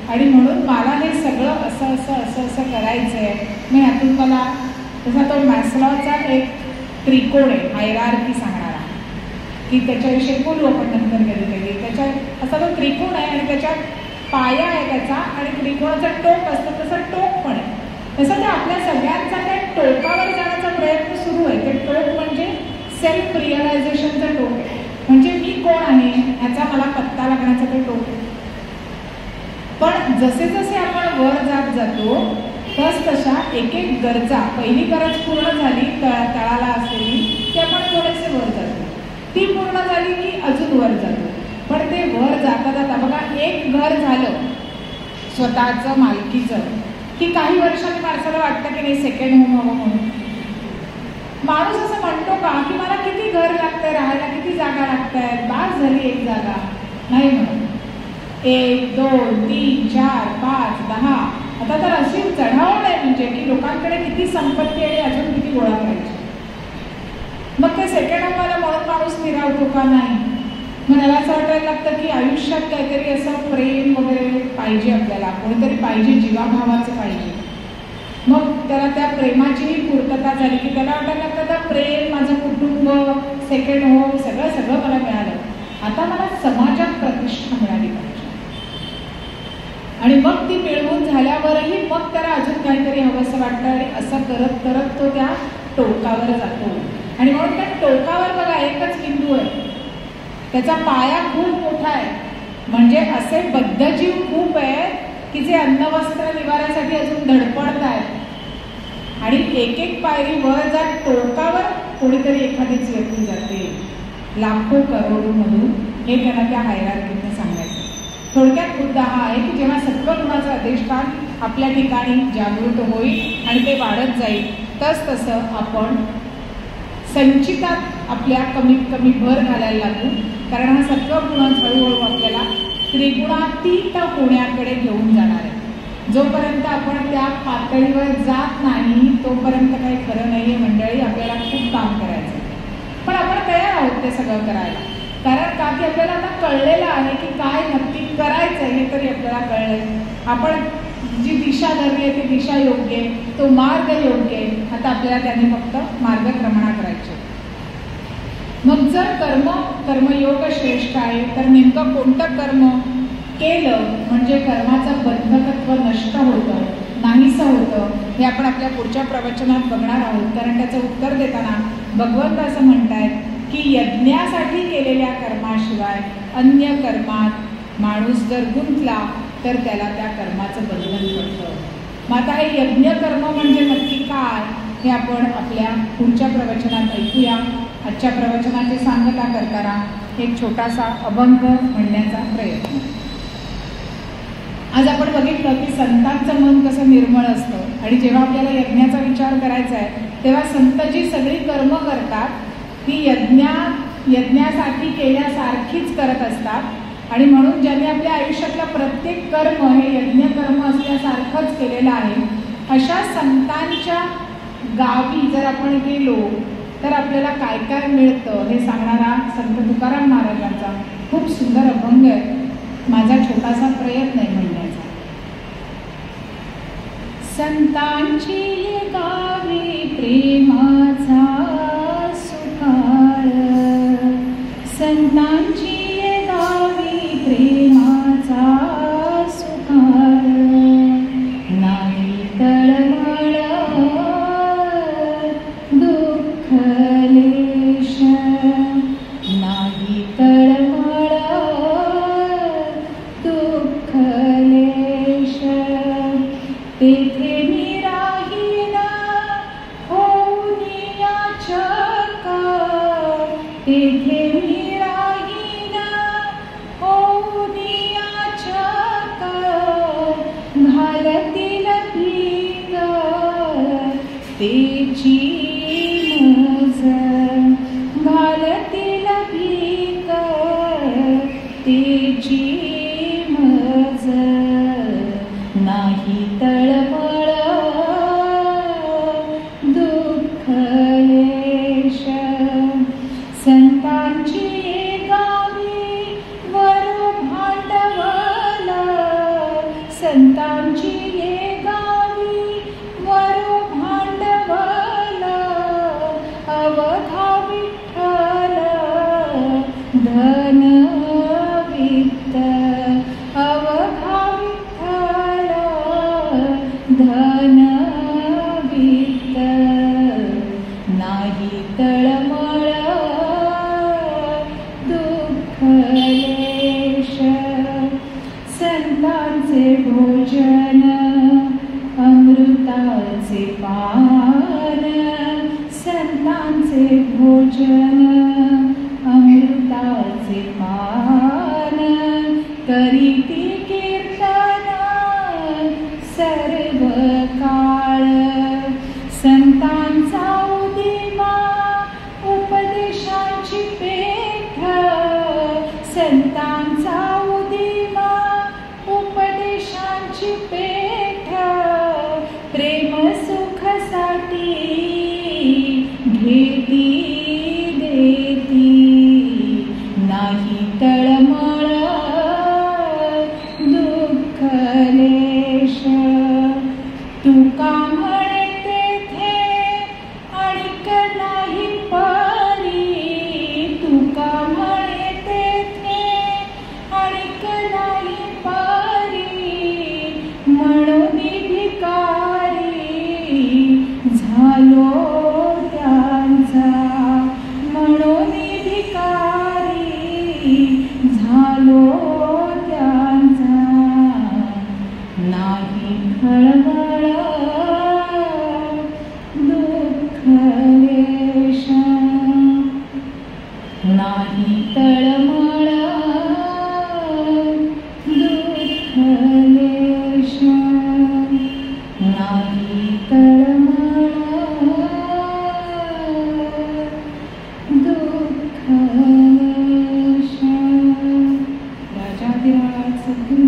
आणि म्हणून मला हे सगळं असं असं असं असं करायचं आहे. मग यातून मला तसा तो मॅस्लॉचा एक त्रिकोण आहे, हायरार्की सांगणारा, की त्याच्याविषयी बोलू आपण नंतर कधीतरी. त्याच्या असा तो त्रिकोण आहे आणि त्याच्यात पाया आहे त्याचा, आणि त्रिकोणाचं टोक असतं तसं टोक पण आहे. तसं त्या आपल्या सगळ्यांचा त्या टोकावर जाण्याचा प्रयत्न सुरू आहे. ते टोक म्हणजे सेल्फ रिअलायझेशनचं टोक आहे. म्हणजे मी कोण आहे ह्याचा मला पत्ता लागण्याचा ते टोक आहे. पण जसे जसे आपण वर जात जातो तस तशा एक एक गरजा, पहिली गरज पूर्ण झाली तळाला असलेली की आपण थोडेसे वर जातो, ती पूर्ण झाली की अजून वर जातो. पण ते वर जाता जाता बघा, एक घर झालं स्वतःचं मालकीचं की काही वर्षांनी माणसाला वाटतं की नाही सेकंड होम हवं म्हणून. माणूस असं म्हणतो का की मला किती घर लागतंय, राहायला किती जागा लागतायत, बास झाली एक जागा? नाही म्हणून 1, 2, 3, 4, 5, 10. आता तर अशी चढावण आहे म्हणजे की लोकांकडे किती संपत्ती आहे अजून किती गोळा करायची. मग ते सेकंड होमवाला म्हणून माणूस निरावतो का? नाही. मग मला असं वाटायला लागतं की आयुष्यात काहीतरी असं प्रेम वगैरे पाहिजे, आपल्याला कोणीतरी पाहिजे, जीवाभावाचं पाहिजे. मग त्याला त्या प्रेमाचीही पूर्तता झाली की त्याला वाटायला लागतं त्या प्रेम, माझं कुटुंब, सेकंड होम, सगळं सगळं मला मिळालं. आता मला समाजात प्रतिष्ठा मिळाली पाहिजे. आणि मग ती मिळवून झाल्यावरही मग त्याला अजून काहीतरी हवंसं वाटतं आणि असं करत करत तो त्या टोकावर जातो. आणि म्हणून त्या टोकावर बघा एकच बिंदू आहे, त्याचा पाया खूप मोठा आहे. म्हणजे असे बद्धजीव खूप आहेत की जे अन्नवस्त्र निवारासाठी अजून धडपडत आहेत आणि एक एक पायरी वर जात टोकावर कोणीतरी एखादीच व्यक्ती जाते लाखो करोडोमधून. हे त्यांना त्या हायरार्कीने सांगायचं. थोडक्यात मुद्दा हा आहे की जेव्हा सत्वगुणाचं अधिष्ठान आपल्या ठिकाणी जागृत होईल आणि ते वाढत जाईल तस तसं आपण संचितात आपल्या कमीत कमी भर घालायला लागू. कारण हा सत्वगुण हळूहळू आपल्याला त्रिगुणातीत होण्याकडे घेऊन जाणार आहे. जोपर्यंत आपण त्या पातळीवर जात नाही तोपर्यंत काही खरं नाही आहे मंडळी. आपल्याला खूप काम करायचं आहे, पण आपण तयार आहोत ते सगळं करायला. कारण का की आपल्याला आता कळलेलं आहे की काय नक्की करायचं आहे, हे तरी आपल्याला कळलंय. आपण जी दिशा धरली आहे ती दिशा योग्य आहे, तो मार्ग योग्य आहे. आता आपल्याला त्याने फक्त मार्गक्रमणा करायची. मग जर कर्मयोग श्रेष्ठ आहे तर नेमकं कोणतं कर्म केलं म्हणजे कर्माचं बंधकत्व नष्ट होतं, नाहीसं होतं, हे आपण आपल्या पुढच्या प्रवचनात बघणार आहोत. कारण त्याचं उत्तर देताना भगवंत असं म्हणतायत की यज्ञासाठी केलेल्या कर्माशिवाय अन्य कर्मात माणूस जर गुंतला तर त्याला त्या कर्माचं बंधन पडतं. मग आता हे यज्ञ कर्म म्हणजे नक्की काय हे आपण आपल्या पुढच्या प्रवचनात ऐकूया. आजच्या प्रवचनाची सांगता करताना एक छोटासा अभंग म्हणण्याचा प्रयत्न. आज आपण बघितलं की संतांचं मन कसं निर्मळ असतं आणि जेव्हा आपल्याला यज्ञाचा विचार करायचा आहे तेव्हा संत जी सगळी कर्म करतात ती यज्ञासाठी केल्यासारखीच करत असतात. आणि म्हणून ज्यांनी आपल्या आयुष्यातलं प्रत्येक कर्म हे यज्ञ कर्म असल्यासारखंच केलेलं आहे, अशा संतांच्या गावी जर आपण गेलो तर आपल्याला काय काय मिळतं हे सांगणारा संत तुकाराम महाराजांचा खूप सुंदर अभंग आहे. माझा छोटासा प्रयत्न आहे म्हणण्याचा. संतांची गावी प्रेमाचा सुकाळ, संतांची गावी प्रेमाचा सुकाळ, नाही तळमळ दुःख लेश, नाही तळमळ दुःख लेश, तेथे मी राहीन होऊन याचक, तेथे मी राहीन होऊन याचक, घालतील भीक तेची मज, घालतील भीक तेची मज, नाही तळमळ दुःख लेश, संतांची गावी वर भांडवल, संतांची गावी वर भांडवल, अवघा विठ्ठल धन वित्त, अवघा विठ्ठल धन वित्त, नाही तळमळ दुःख लेश, संतांचे भोजन अमृताचे पान, संतांचे भोजन अमृताचे पान, करीती कीर्तन सर्व काळ, संतांचा उदिमा उपदेशांची पेठ, संतांचा उदिमा उपदेशांची पेठ, प्रेम सुखासाठी घेती देती, नाही तळमळ दुःख लेश, तुका म्हणे तेथे आणिक नाही परी, तुका म्हणे तेथे आणिक नाही परी, म्हणून भिकारी झालो त्यांचा, म्हणून भिकारी झालो त्यांचा, नाही खळबळ दुःख लेश, नाही तळमळ दुःख लेश, नाही तळमळ दुःख लेश. राजाधिराज सद्गुरू